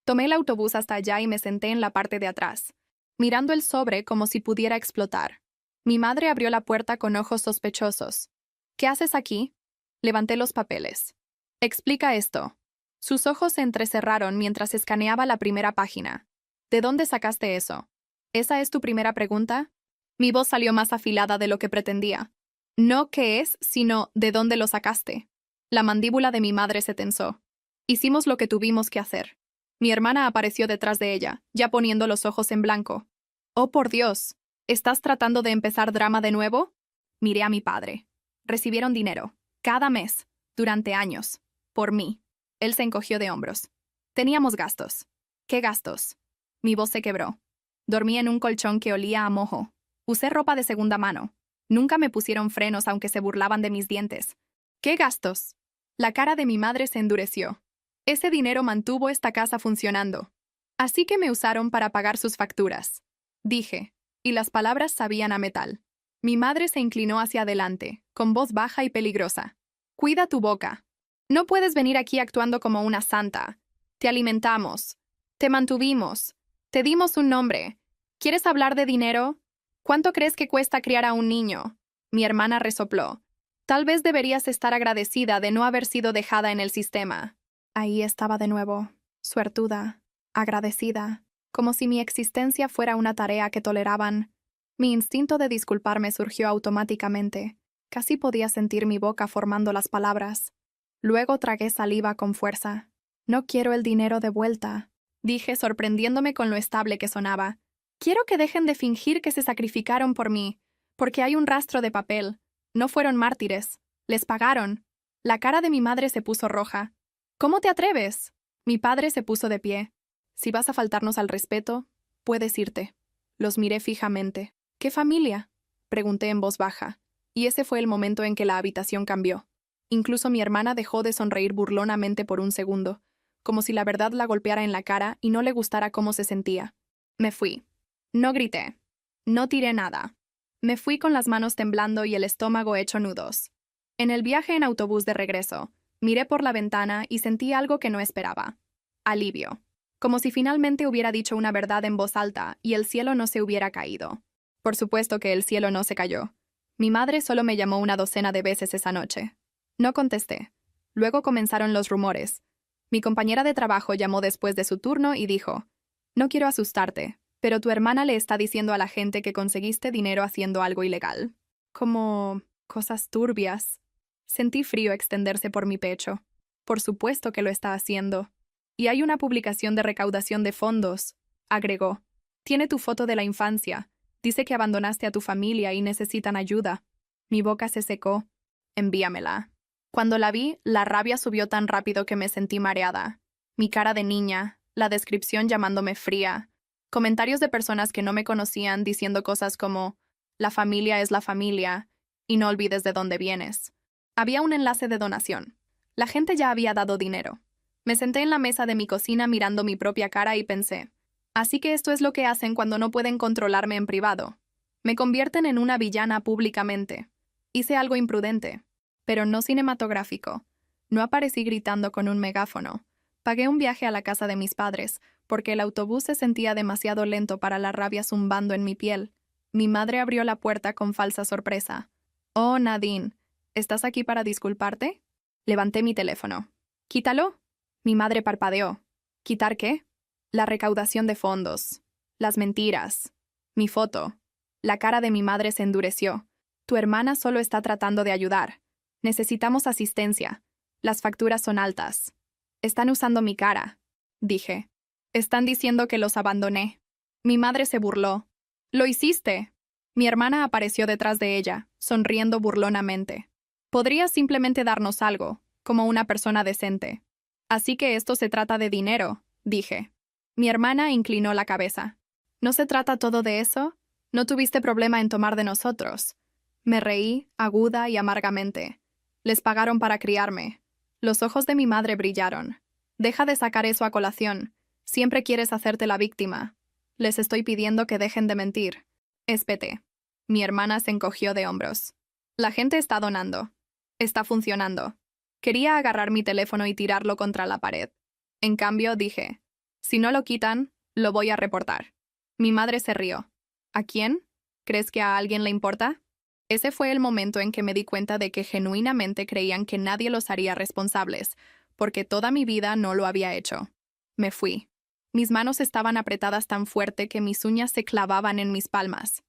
Tomé el autobús hasta allá y me senté en la parte de atrás, mirando el sobre como si pudiera explotar. Mi madre abrió la puerta con ojos sospechosos. ¿Qué haces aquí? Levanté los papeles. Explica esto. Sus ojos se entrecerraron mientras escaneaba la primera página. ¿De dónde sacaste eso? ¿Esa es tu primera pregunta? Mi voz salió más afilada de lo que pretendía. No qué es, sino ¿de dónde lo sacaste? La mandíbula de mi madre se tensó. Hicimos lo que tuvimos que hacer. Mi hermana apareció detrás de ella, ya poniendo los ojos en blanco. Oh, por Dios. ¿Estás tratando de empezar drama de nuevo? Miré a mi padre. Recibieron dinero, cada mes, durante años, por mí. Él se encogió de hombros. Teníamos gastos. ¿Qué gastos? Mi voz se quebró. Dormí en un colchón que olía a mojo. Usé ropa de segunda mano. Nunca me pusieron frenos aunque se burlaban de mis dientes. ¿Qué gastos? La cara de mi madre se endureció. Ese dinero mantuvo esta casa funcionando. Así que me usaron para pagar sus facturas. Dije, y las palabras sabían a metal. Mi madre se inclinó hacia adelante, con voz baja y peligrosa. Cuida tu boca. No puedes venir aquí actuando como una santa. Te alimentamos. Te mantuvimos. Te dimos un nombre. ¿Quieres hablar de dinero? ¿Cuánto crees que cuesta criar a un niño? Mi hermana resopló. Tal vez deberías estar agradecida de no haber sido dejada en el sistema. Ahí estaba de nuevo, suertuda, agradecida, como si mi existencia fuera una tarea que toleraban. Mi instinto de disculparme surgió automáticamente. Casi podía sentir mi boca formando las palabras. Luego tragué saliva con fuerza. No quiero el dinero de vuelta, dije sorprendiéndome con lo estable que sonaba. Quiero que dejen de fingir que se sacrificaron por mí, porque hay un rastro de papel. No fueron mártires. Les pagaron. La cara de mi madre se puso roja. ¿Cómo te atreves? Mi padre se puso de pie. Si vas a faltarnos al respeto, puedes irte. Los miré fijamente. ¿Qué familia? Pregunté en voz baja. Y ese fue el momento en que la habitación cambió. Incluso mi hermana dejó de sonreír burlonamente por un segundo, como si la verdad la golpeara en la cara y no le gustara cómo se sentía. Me fui. No grité. No tiré nada. Me fui con las manos temblando y el estómago hecho nudos. En el viaje en autobús de regreso, miré por la ventana y sentí algo que no esperaba. Alivio. Como si finalmente hubiera dicho una verdad en voz alta y el cielo no se hubiera caído. Por supuesto que el cielo no se cayó. Mi madre solo me llamó una docena de veces esa noche. No contesté. Luego comenzaron los rumores. Mi compañera de trabajo llamó después de su turno y dijo: «No quiero asustarte, pero tu hermana le está diciendo a la gente que conseguiste dinero haciendo algo ilegal. Como cosas turbias». Sentí frío extenderse por mi pecho. Por supuesto que lo está haciendo. «Y hay una publicación de recaudación de fondos», agregó. «Tiene tu foto de la infancia. Dice que abandonaste a tu familia y necesitan ayuda». Mi boca se secó. «Envíamela». Cuando la vi, la rabia subió tan rápido que me sentí mareada. Mi cara de niña, la descripción llamándome fría, comentarios de personas que no me conocían diciendo cosas como «la familia es la familia» y «no olvides de dónde vienes». Había un enlace de donación. La gente ya había dado dinero. Me senté en la mesa de mi cocina mirando mi propia cara y pensé: así que esto es lo que hacen cuando no pueden controlarme en privado. Me convierten en una villana públicamente. Hice algo imprudente, pero no cinematográfico. No aparecí gritando con un megáfono. Pagué un viaje a la casa de mis padres, porque el autobús se sentía demasiado lento para la rabia zumbando en mi piel. Mi madre abrió la puerta con falsa sorpresa. «Oh, Nadine, ¿estás aquí para disculparte?» Levanté mi teléfono. «Quítalo». Mi madre parpadeó. «¿Quitar qué?» La recaudación de fondos. Las mentiras. Mi foto. La cara de mi madre se endureció. «Tu hermana solo está tratando de ayudar. Necesitamos asistencia. Las facturas son altas». «Están usando mi cara», dije. «Están diciendo que los abandoné». Mi madre se burló. «¡Lo hiciste!». Mi hermana apareció detrás de ella, sonriendo burlonamente. «Podrías simplemente darnos algo, como una persona decente». «Así que esto se trata de dinero», dije. Mi hermana inclinó la cabeza. «¿No se trata todo de eso? No tuviste problema en tomar de nosotros». Me reí, aguda y amargamente. «Les pagaron para criarme». Los ojos de mi madre brillaron. «Deja de sacar eso a colación. Siempre quieres hacerte la víctima. Les estoy pidiendo que dejen de mentir». Espeté. Mi hermana se encogió de hombros. «La gente está donando. Está funcionando». Quería agarrar mi teléfono y tirarlo contra la pared. En cambio, dije: «Si no lo quitan, lo voy a reportar». Mi madre se rió. «¿A quién? ¿Crees que a alguien le importa?» Ese fue el momento en que me di cuenta de que genuinamente creían que nadie los haría responsables, porque toda mi vida no lo había hecho. Me fui. Mis manos estaban apretadas tan fuerte que mis uñas se clavaban en mis palmas.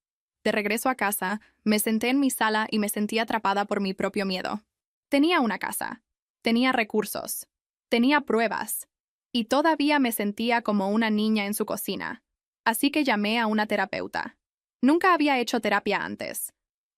De regreso a casa, me senté en mi sala y me sentí atrapada por mi propio miedo. Tenía una casa. Tenía recursos. Tenía pruebas. Y todavía me sentía como una niña en su cocina. Así que llamé a una terapeuta. Nunca había hecho terapia antes.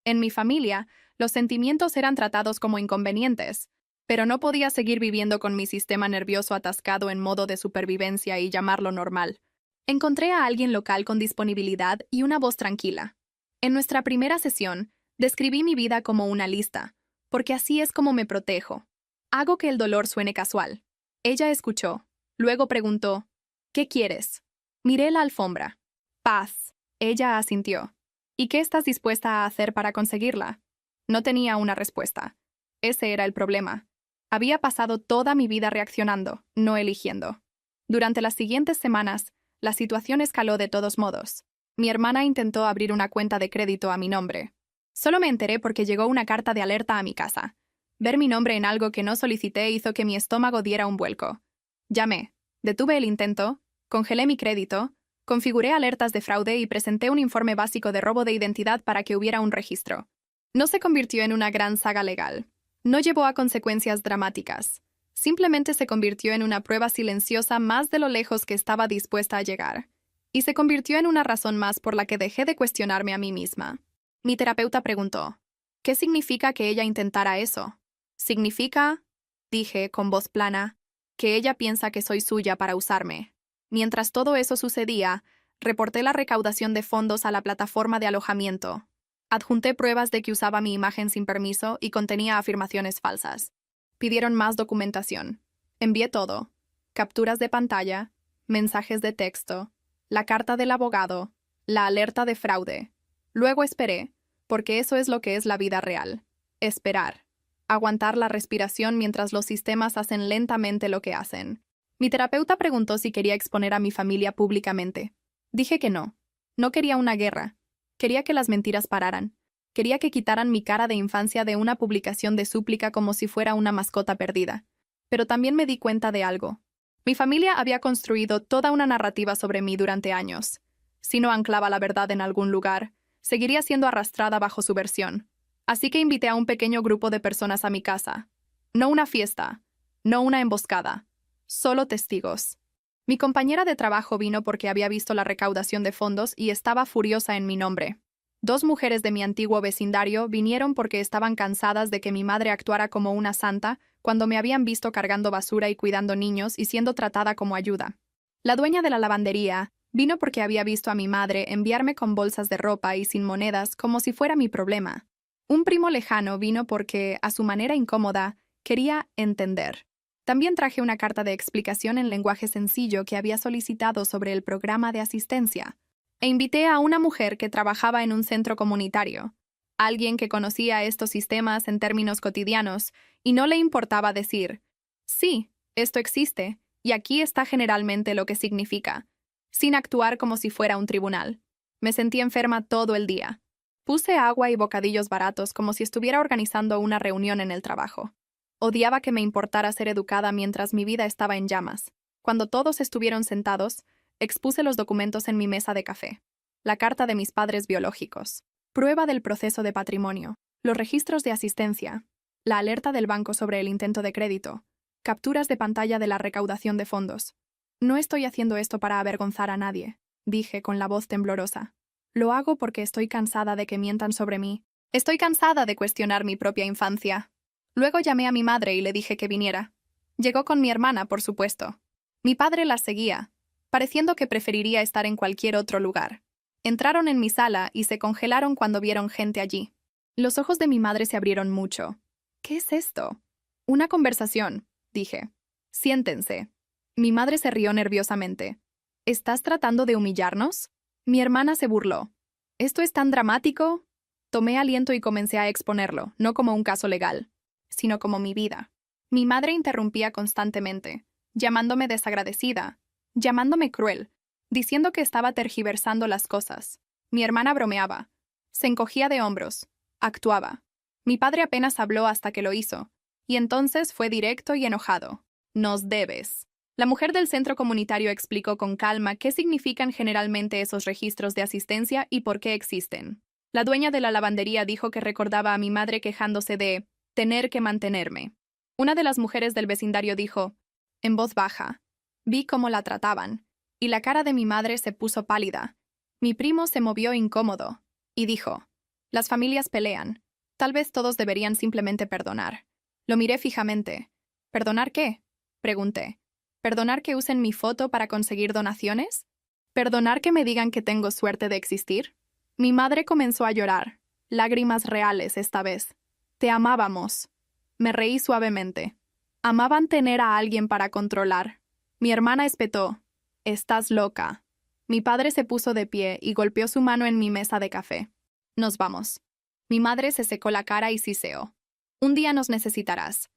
En mi familia, los sentimientos eran tratados como inconvenientes, pero no podía seguir viviendo con mi sistema nervioso atascado en modo de supervivencia y llamarlo normal. Encontré a alguien local con disponibilidad y una voz tranquila. En nuestra primera sesión, describí mi vida como una lista, porque así es como me protejo. Hago que el dolor suene casual. Ella escuchó. Luego preguntó: «¿Qué quieres?» Miré la alfombra. «Paz». Ella asintió. «¿Y qué estás dispuesta a hacer para conseguirla?» No tenía una respuesta. Ese era el problema. Había pasado toda mi vida reaccionando, no eligiendo. Durante las siguientes semanas, la situación escaló de todos modos. Mi hermana intentó abrir una cuenta de crédito a mi nombre. Solo me enteré porque llegó una carta de alerta a mi casa. Ver mi nombre en algo que no solicité hizo que mi estómago diera un vuelco. Llamé, detuve el intento, congelé mi crédito, configuré alertas de fraude y presenté un informe básico de robo de identidad para que hubiera un registro. No se convirtió en una gran saga legal. No llevó a consecuencias dramáticas. Simplemente se convirtió en una prueba silenciosa más de lo lejos que estaba dispuesta a llegar. Y se convirtió en una razón más por la que dejé de cuestionarme a mí misma. Mi terapeuta preguntó, ¿qué significa que ella intentara eso? ¿Significa, dije con voz plana, que ella piensa que soy suya para usarme? Mientras todo eso sucedía, reporté la recaudación de fondos a la plataforma de alojamiento. Adjunté pruebas de que usaba mi imagen sin permiso y contenía afirmaciones falsas. Pidieron más documentación. Envié todo. Capturas de pantalla, mensajes de texto, la carta del abogado, la alerta de fraude. Luego esperé, porque eso es lo que es la vida real. Esperar. Aguantar la respiración mientras los sistemas hacen lentamente lo que hacen. Mi terapeuta preguntó si quería exponer a mi familia públicamente. Dije que no. No quería una guerra. Quería que las mentiras pararan. Quería que quitaran mi cara de infancia de una publicación de súplica como si fuera una mascota perdida. Pero también me di cuenta de algo. Mi familia había construido toda una narrativa sobre mí durante años. Si no anclaba la verdad en algún lugar, seguiría siendo arrastrada bajo su versión. Así que invité a un pequeño grupo de personas a mi casa. No una fiesta, no una emboscada, solo testigos. Mi compañera de trabajo vino porque había visto la recaudación de fondos y estaba furiosa en mi nombre. 2 mujeres de mi antiguo vecindario vinieron porque estaban cansadas de que mi madre actuara como una santa cuando me habían visto cargando basura y cuidando niños y siendo tratada como ayuda. La dueña de la lavandería vino porque había visto a mi madre enviarme con bolsas de ropa y sin monedas como si fuera mi problema. Un primo lejano vino porque, a su manera incómoda, quería entender. También traje una carta de explicación en lenguaje sencillo que había solicitado sobre el programa de asistencia. E invité a una mujer que trabajaba en un centro comunitario, alguien que conocía estos sistemas en términos cotidianos y no le importaba decir, sí, esto existe, y aquí está generalmente lo que significa, sin actuar como si fuera un tribunal. Me sentí enferma todo el día. Puse agua y bocadillos baratos como si estuviera organizando una reunión en el trabajo. Odiaba que me importara ser educada mientras mi vida estaba en llamas. Cuando todos estuvieron sentados, expuse los documentos en mi mesa de café. La carta de mis padres biológicos, prueba del proceso de patrimonio, los registros de asistencia, la alerta del banco sobre el intento de crédito, capturas de pantalla de la recaudación de fondos. No estoy haciendo esto para avergonzar a nadie, dije con la voz temblorosa. Lo hago porque estoy cansada de que mientan sobre mí. Estoy cansada de cuestionar mi propia infancia. Luego llamé a mi madre y le dije que viniera. Llegó con mi hermana, por supuesto. Mi padre las seguía, pareciendo que preferiría estar en cualquier otro lugar. Entraron en mi sala y se congelaron cuando vieron gente allí. Los ojos de mi madre se abrieron mucho. ¿Qué es esto? Una conversación, dije. Siéntense. Mi madre se rió nerviosamente. ¿Estás tratando de humillarnos? Mi hermana se burló. ¿Esto es tan dramático? Tomé aliento y comencé a exponerlo, no como un caso legal, sino como mi vida. Mi madre interrumpía constantemente, llamándome desagradecida, llamándome cruel, diciendo que estaba tergiversando las cosas. Mi hermana bromeaba, se encogía de hombros, actuaba. Mi padre apenas habló hasta que lo hizo, y entonces fue directo y enojado. Nos debes. La mujer del centro comunitario explicó con calma qué significan generalmente esos registros de asistencia y por qué existen. La dueña de la lavandería dijo que recordaba a mi madre quejándose de tener que mantenerme. Una de las mujeres del vecindario dijo, en voz baja, vi cómo la trataban, y la cara de mi madre se puso pálida. Mi primo se movió incómodo, y dijo, las familias pelean. Tal vez todos deberían simplemente perdonar. Lo miré fijamente. ¿Perdonar qué? Pregunté. ¿Perdonar que usen mi foto para conseguir donaciones? ¿Perdonar que me digan que tengo suerte de existir? Mi madre comenzó a llorar, lágrimas reales esta vez. Te amábamos. Me reí suavemente. Amaban tener a alguien para controlar. Mi hermana espetó. Estás loca. Mi padre se puso de pie y golpeó su mano en mi mesa de café. Nos vamos. Mi madre se secó la cara y siseó. Un día nos necesitarás.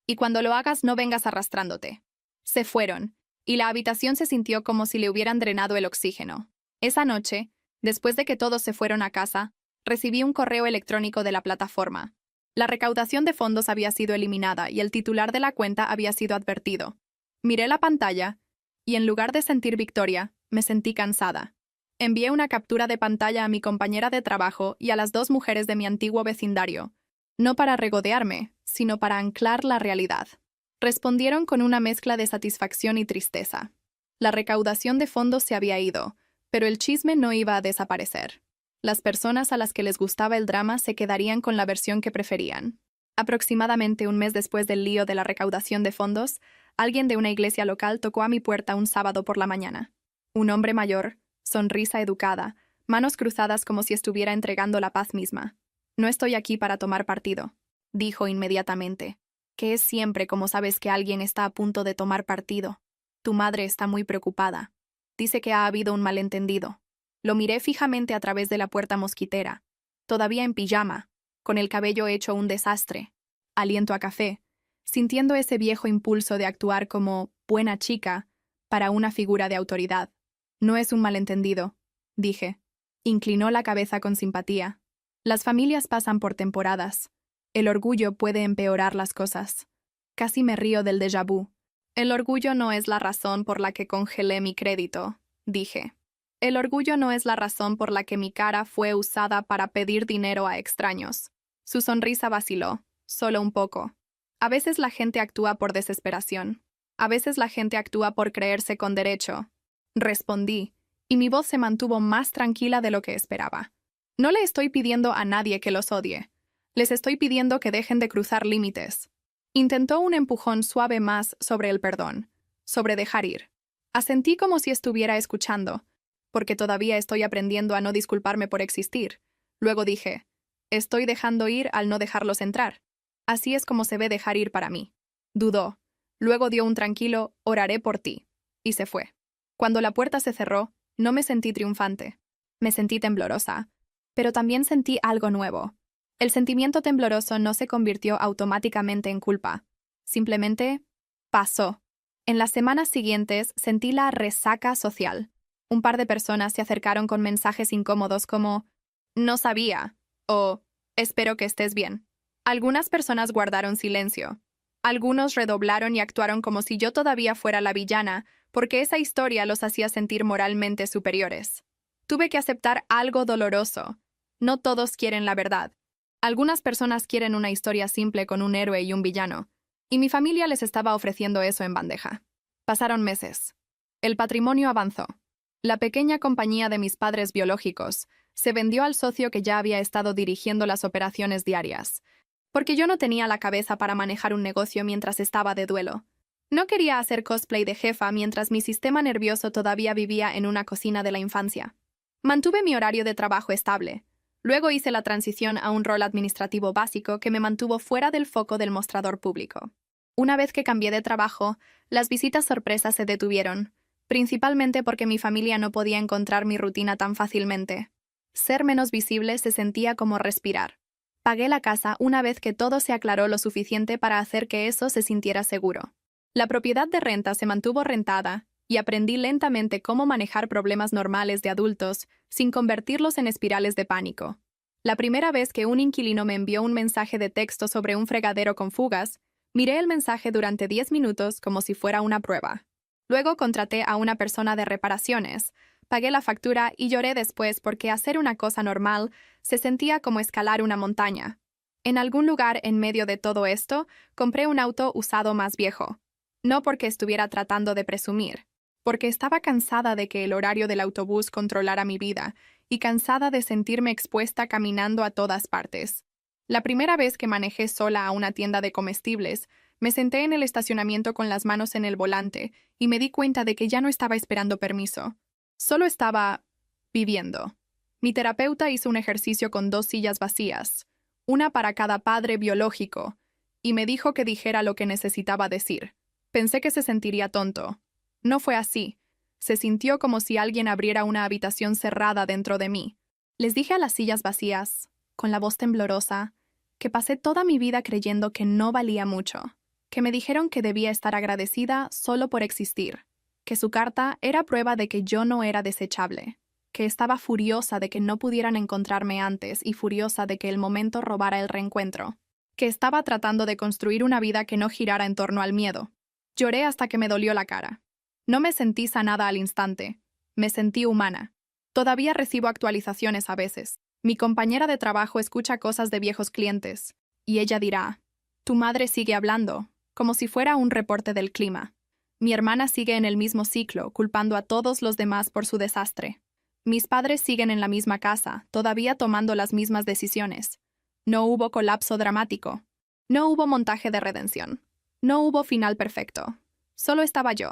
Y cuando lo hagas no vengas arrastrándote. Se fueron, y la habitación se sintió como si le hubieran drenado el oxígeno. Esa noche, después de que todos se fueron a casa, recibí un correo electrónico de la plataforma. La recaudación de fondos había sido eliminada y el titular de la cuenta había sido advertido. Miré la pantalla y en lugar de sentir victoria, me sentí cansada. Envié una captura de pantalla a mi compañera de trabajo y a las 2 mujeres de mi antiguo vecindario, no para regodearme, sino para anclar la realidad. Respondieron con una mezcla de satisfacción y tristeza. La recaudación de fondos se había ido, pero el chisme no iba a desaparecer. Las personas a las que les gustaba el drama se quedarían con la versión que preferían. Aproximadamente un mes después del lío de la recaudación de fondos, alguien de una iglesia local tocó a mi puerta un sábado por la mañana. Un hombre mayor, sonrisa educada, manos cruzadas como si estuviera entregando la paz misma. «No estoy aquí para tomar partido», dijo inmediatamente. «Que es siempre como sabes que alguien está a punto de tomar partido. Tu madre está muy preocupada. Dice que ha habido un malentendido». Lo miré fijamente a través de la puerta mosquitera, todavía en pijama, con el cabello hecho un desastre, aliento a café, sintiendo ese viejo impulso de actuar como buena chica para una figura de autoridad. «No es un malentendido», dije. Inclinó la cabeza con simpatía. «Las familias pasan por temporadas. El orgullo puede empeorar las cosas». Casi me río del déjà vu. «El orgullo no es la razón por la que congelé mi crédito», dije. «El orgullo no es la razón por la que mi cara fue usada para pedir dinero a extraños». Su sonrisa vaciló, solo un poco. A veces la gente actúa por desesperación. A veces la gente actúa por creerse con derecho. Respondí, y mi voz se mantuvo más tranquila de lo que esperaba. No le estoy pidiendo a nadie que los odie. Les estoy pidiendo que dejen de cruzar límites. Intentó un empujón suave más sobre el perdón, sobre dejar ir. Asentí como si estuviera escuchando, porque todavía estoy aprendiendo a no disculparme por existir. Luego dije, estoy dejando ir al no dejarlos entrar. Así es como se ve dejar ir para mí. Dudó. Luego dio un tranquilo, oraré por ti. Y se fue. Cuando la puerta se cerró, no me sentí triunfante. Me sentí temblorosa. Pero también sentí algo nuevo. El sentimiento tembloroso no se convirtió automáticamente en culpa. Simplemente pasó. En las semanas siguientes sentí la resaca social. Un par de personas se acercaron con mensajes incómodos como «no sabía» o «espero que estés bien». Algunas personas guardaron silencio. Algunos redoblaron y actuaron como si yo todavía fuera la villana, porque esa historia los hacía sentir moralmente superiores. Tuve que aceptar algo doloroso. No todos quieren la verdad. Algunas personas quieren una historia simple con un héroe y un villano, y mi familia les estaba ofreciendo eso en bandeja. Pasaron meses. El patrimonio avanzó. La pequeña compañía de mis padres biológicos se vendió al socio que ya había estado dirigiendo las operaciones diarias, porque yo no tenía la cabeza para manejar un negocio mientras estaba de duelo. No quería hacer cosplay de jefa mientras mi sistema nervioso todavía vivía en una cocina de la infancia. Mantuve mi horario de trabajo estable. Luego hice la transición a un rol administrativo básico que me mantuvo fuera del foco del mostrador público. Una vez que cambié de trabajo, las visitas sorpresas se detuvieron, principalmente porque mi familia no podía encontrar mi rutina tan fácilmente. Ser menos visible se sentía como respirar. Pagué la casa una vez que todo se aclaró lo suficiente para hacer que eso se sintiera seguro. La propiedad de renta se mantuvo rentada y aprendí lentamente cómo manejar problemas normales de adultos sin convertirlos en espirales de pánico. La primera vez que un inquilino me envió un mensaje de texto sobre un fregadero con fugas, miré el mensaje durante 10 minutos como si fuera una prueba. Luego contraté a una persona de reparaciones, pagué la factura y lloré después porque hacer una cosa normal se sentía como escalar una montaña. En algún lugar en medio de todo esto, compré un auto usado más viejo. No porque estuviera tratando de presumir, porque estaba cansada de que el horario del autobús controlara mi vida y cansada de sentirme expuesta caminando a todas partes. La primera vez que manejé sola a una tienda de comestibles, me senté en el estacionamiento con las manos en el volante y me di cuenta de que ya no estaba esperando permiso. Solo estaba viviendo. Mi terapeuta hizo un ejercicio con 2 sillas vacías, una para cada padre biológico, y me dijo que dijera lo que necesitaba decir. Pensé que se sentiría tonto. No fue así. Se sintió como si alguien abriera una habitación cerrada dentro de mí. Les dije a las sillas vacías, con la voz temblorosa, que pasé toda mi vida creyendo que no valía mucho, que me dijeron que debía estar agradecida solo por existir, que su carta era prueba de que yo no era desechable, que estaba furiosa de que no pudieran encontrarme antes y furiosa de que el momento robara el reencuentro. que estaba tratando de construir una vida que no girara en torno al miedo. Lloré hasta que me dolió la cara. No me sentí sanada al instante. Me sentí humana. Todavía recibo actualizaciones a veces. Mi compañera de trabajo escucha cosas de viejos clientes, y ella dirá, «Tu madre sigue hablando», como si fuera un reporte del clima. Mi hermana sigue en el mismo ciclo, culpando a todos los demás por su desastre. Mis padres siguen en la misma casa, todavía tomando las mismas decisiones. No hubo colapso dramático. No hubo montaje de redención. No hubo final perfecto. Solo estaba yo,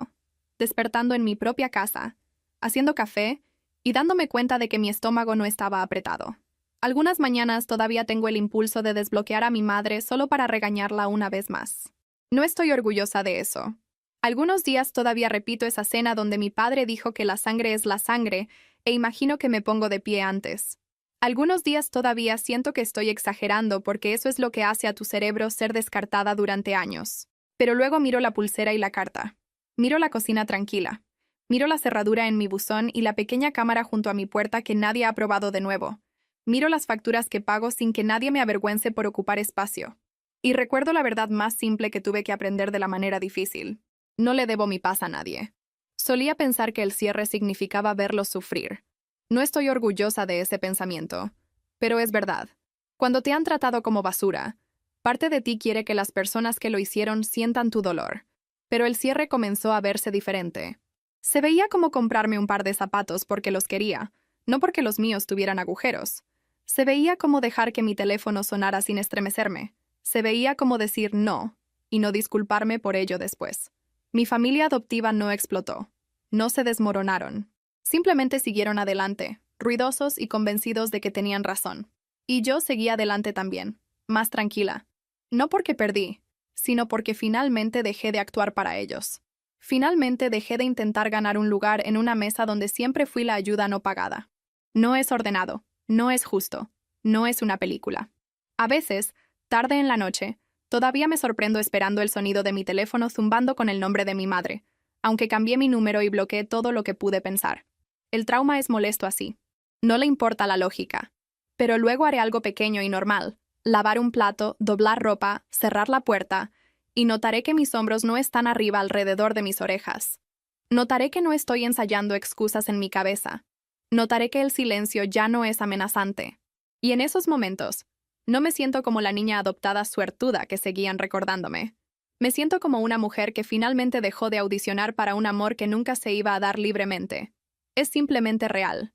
despertando en mi propia casa, haciendo café y dándome cuenta de que mi estómago no estaba apretado. Algunas mañanas todavía tengo el impulso de desbloquear a mi madre solo para regañarla una vez más. No estoy orgullosa de eso. Algunos días todavía repito esa cena donde mi padre dijo que la sangre es la sangre e imagino que me pongo de pie antes. Algunos días todavía siento que estoy exagerando porque eso es lo que hace a tu cerebro ser descartada durante años. Pero luego miro la pulsera y la carta. Miro la cocina tranquila. Miro la cerradura en mi buzón y la pequeña cámara junto a mi puerta que nadie ha probado de nuevo. Miro las facturas que pago sin que nadie me avergüence por ocupar espacio. Y recuerdo la verdad más simple que tuve que aprender de la manera difícil. No le debo mi paz a nadie. Solía pensar que el cierre significaba verlos sufrir. No estoy orgullosa de ese pensamiento, pero es verdad. Cuando te han tratado como basura, parte de ti quiere que las personas que lo hicieron sientan tu dolor. Pero el cierre comenzó a verse diferente. Se veía como comprarme un par de zapatos porque los quería, no porque los míos tuvieran agujeros. Se veía como dejar que mi teléfono sonara sin estremecerme. Se veía como decir no, y no disculparme por ello después. Mi familia adoptiva no explotó. No se desmoronaron. Simplemente siguieron adelante, ruidosos y convencidos de que tenían razón. Y yo seguí adelante también, más tranquila. No porque perdí, sino porque finalmente dejé de actuar para ellos. Finalmente dejé de intentar ganar un lugar en una mesa donde siempre fui la ayuda no pagada. No es ordenado, no es justo, no es una película. A veces, tarde en la noche, todavía me sorprendo esperando el sonido de mi teléfono zumbando con el nombre de mi madre, aunque cambié mi número y bloqueé todo lo que pude pensar. El trauma es molesto así. No le importa la lógica. Pero luego haré algo pequeño y normal. Lavar un plato, doblar ropa, cerrar la puerta, y notaré que mis hombros no están arriba alrededor de mis orejas. Notaré que no estoy ensayando excusas en mi cabeza. Notaré que el silencio ya no es amenazante. Y en esos momentos, no me siento como la niña adoptada suertuda que seguían recordándome. Me siento como una mujer que finalmente dejó de audicionar para un amor que nunca se iba a dar libremente. Es simplemente real.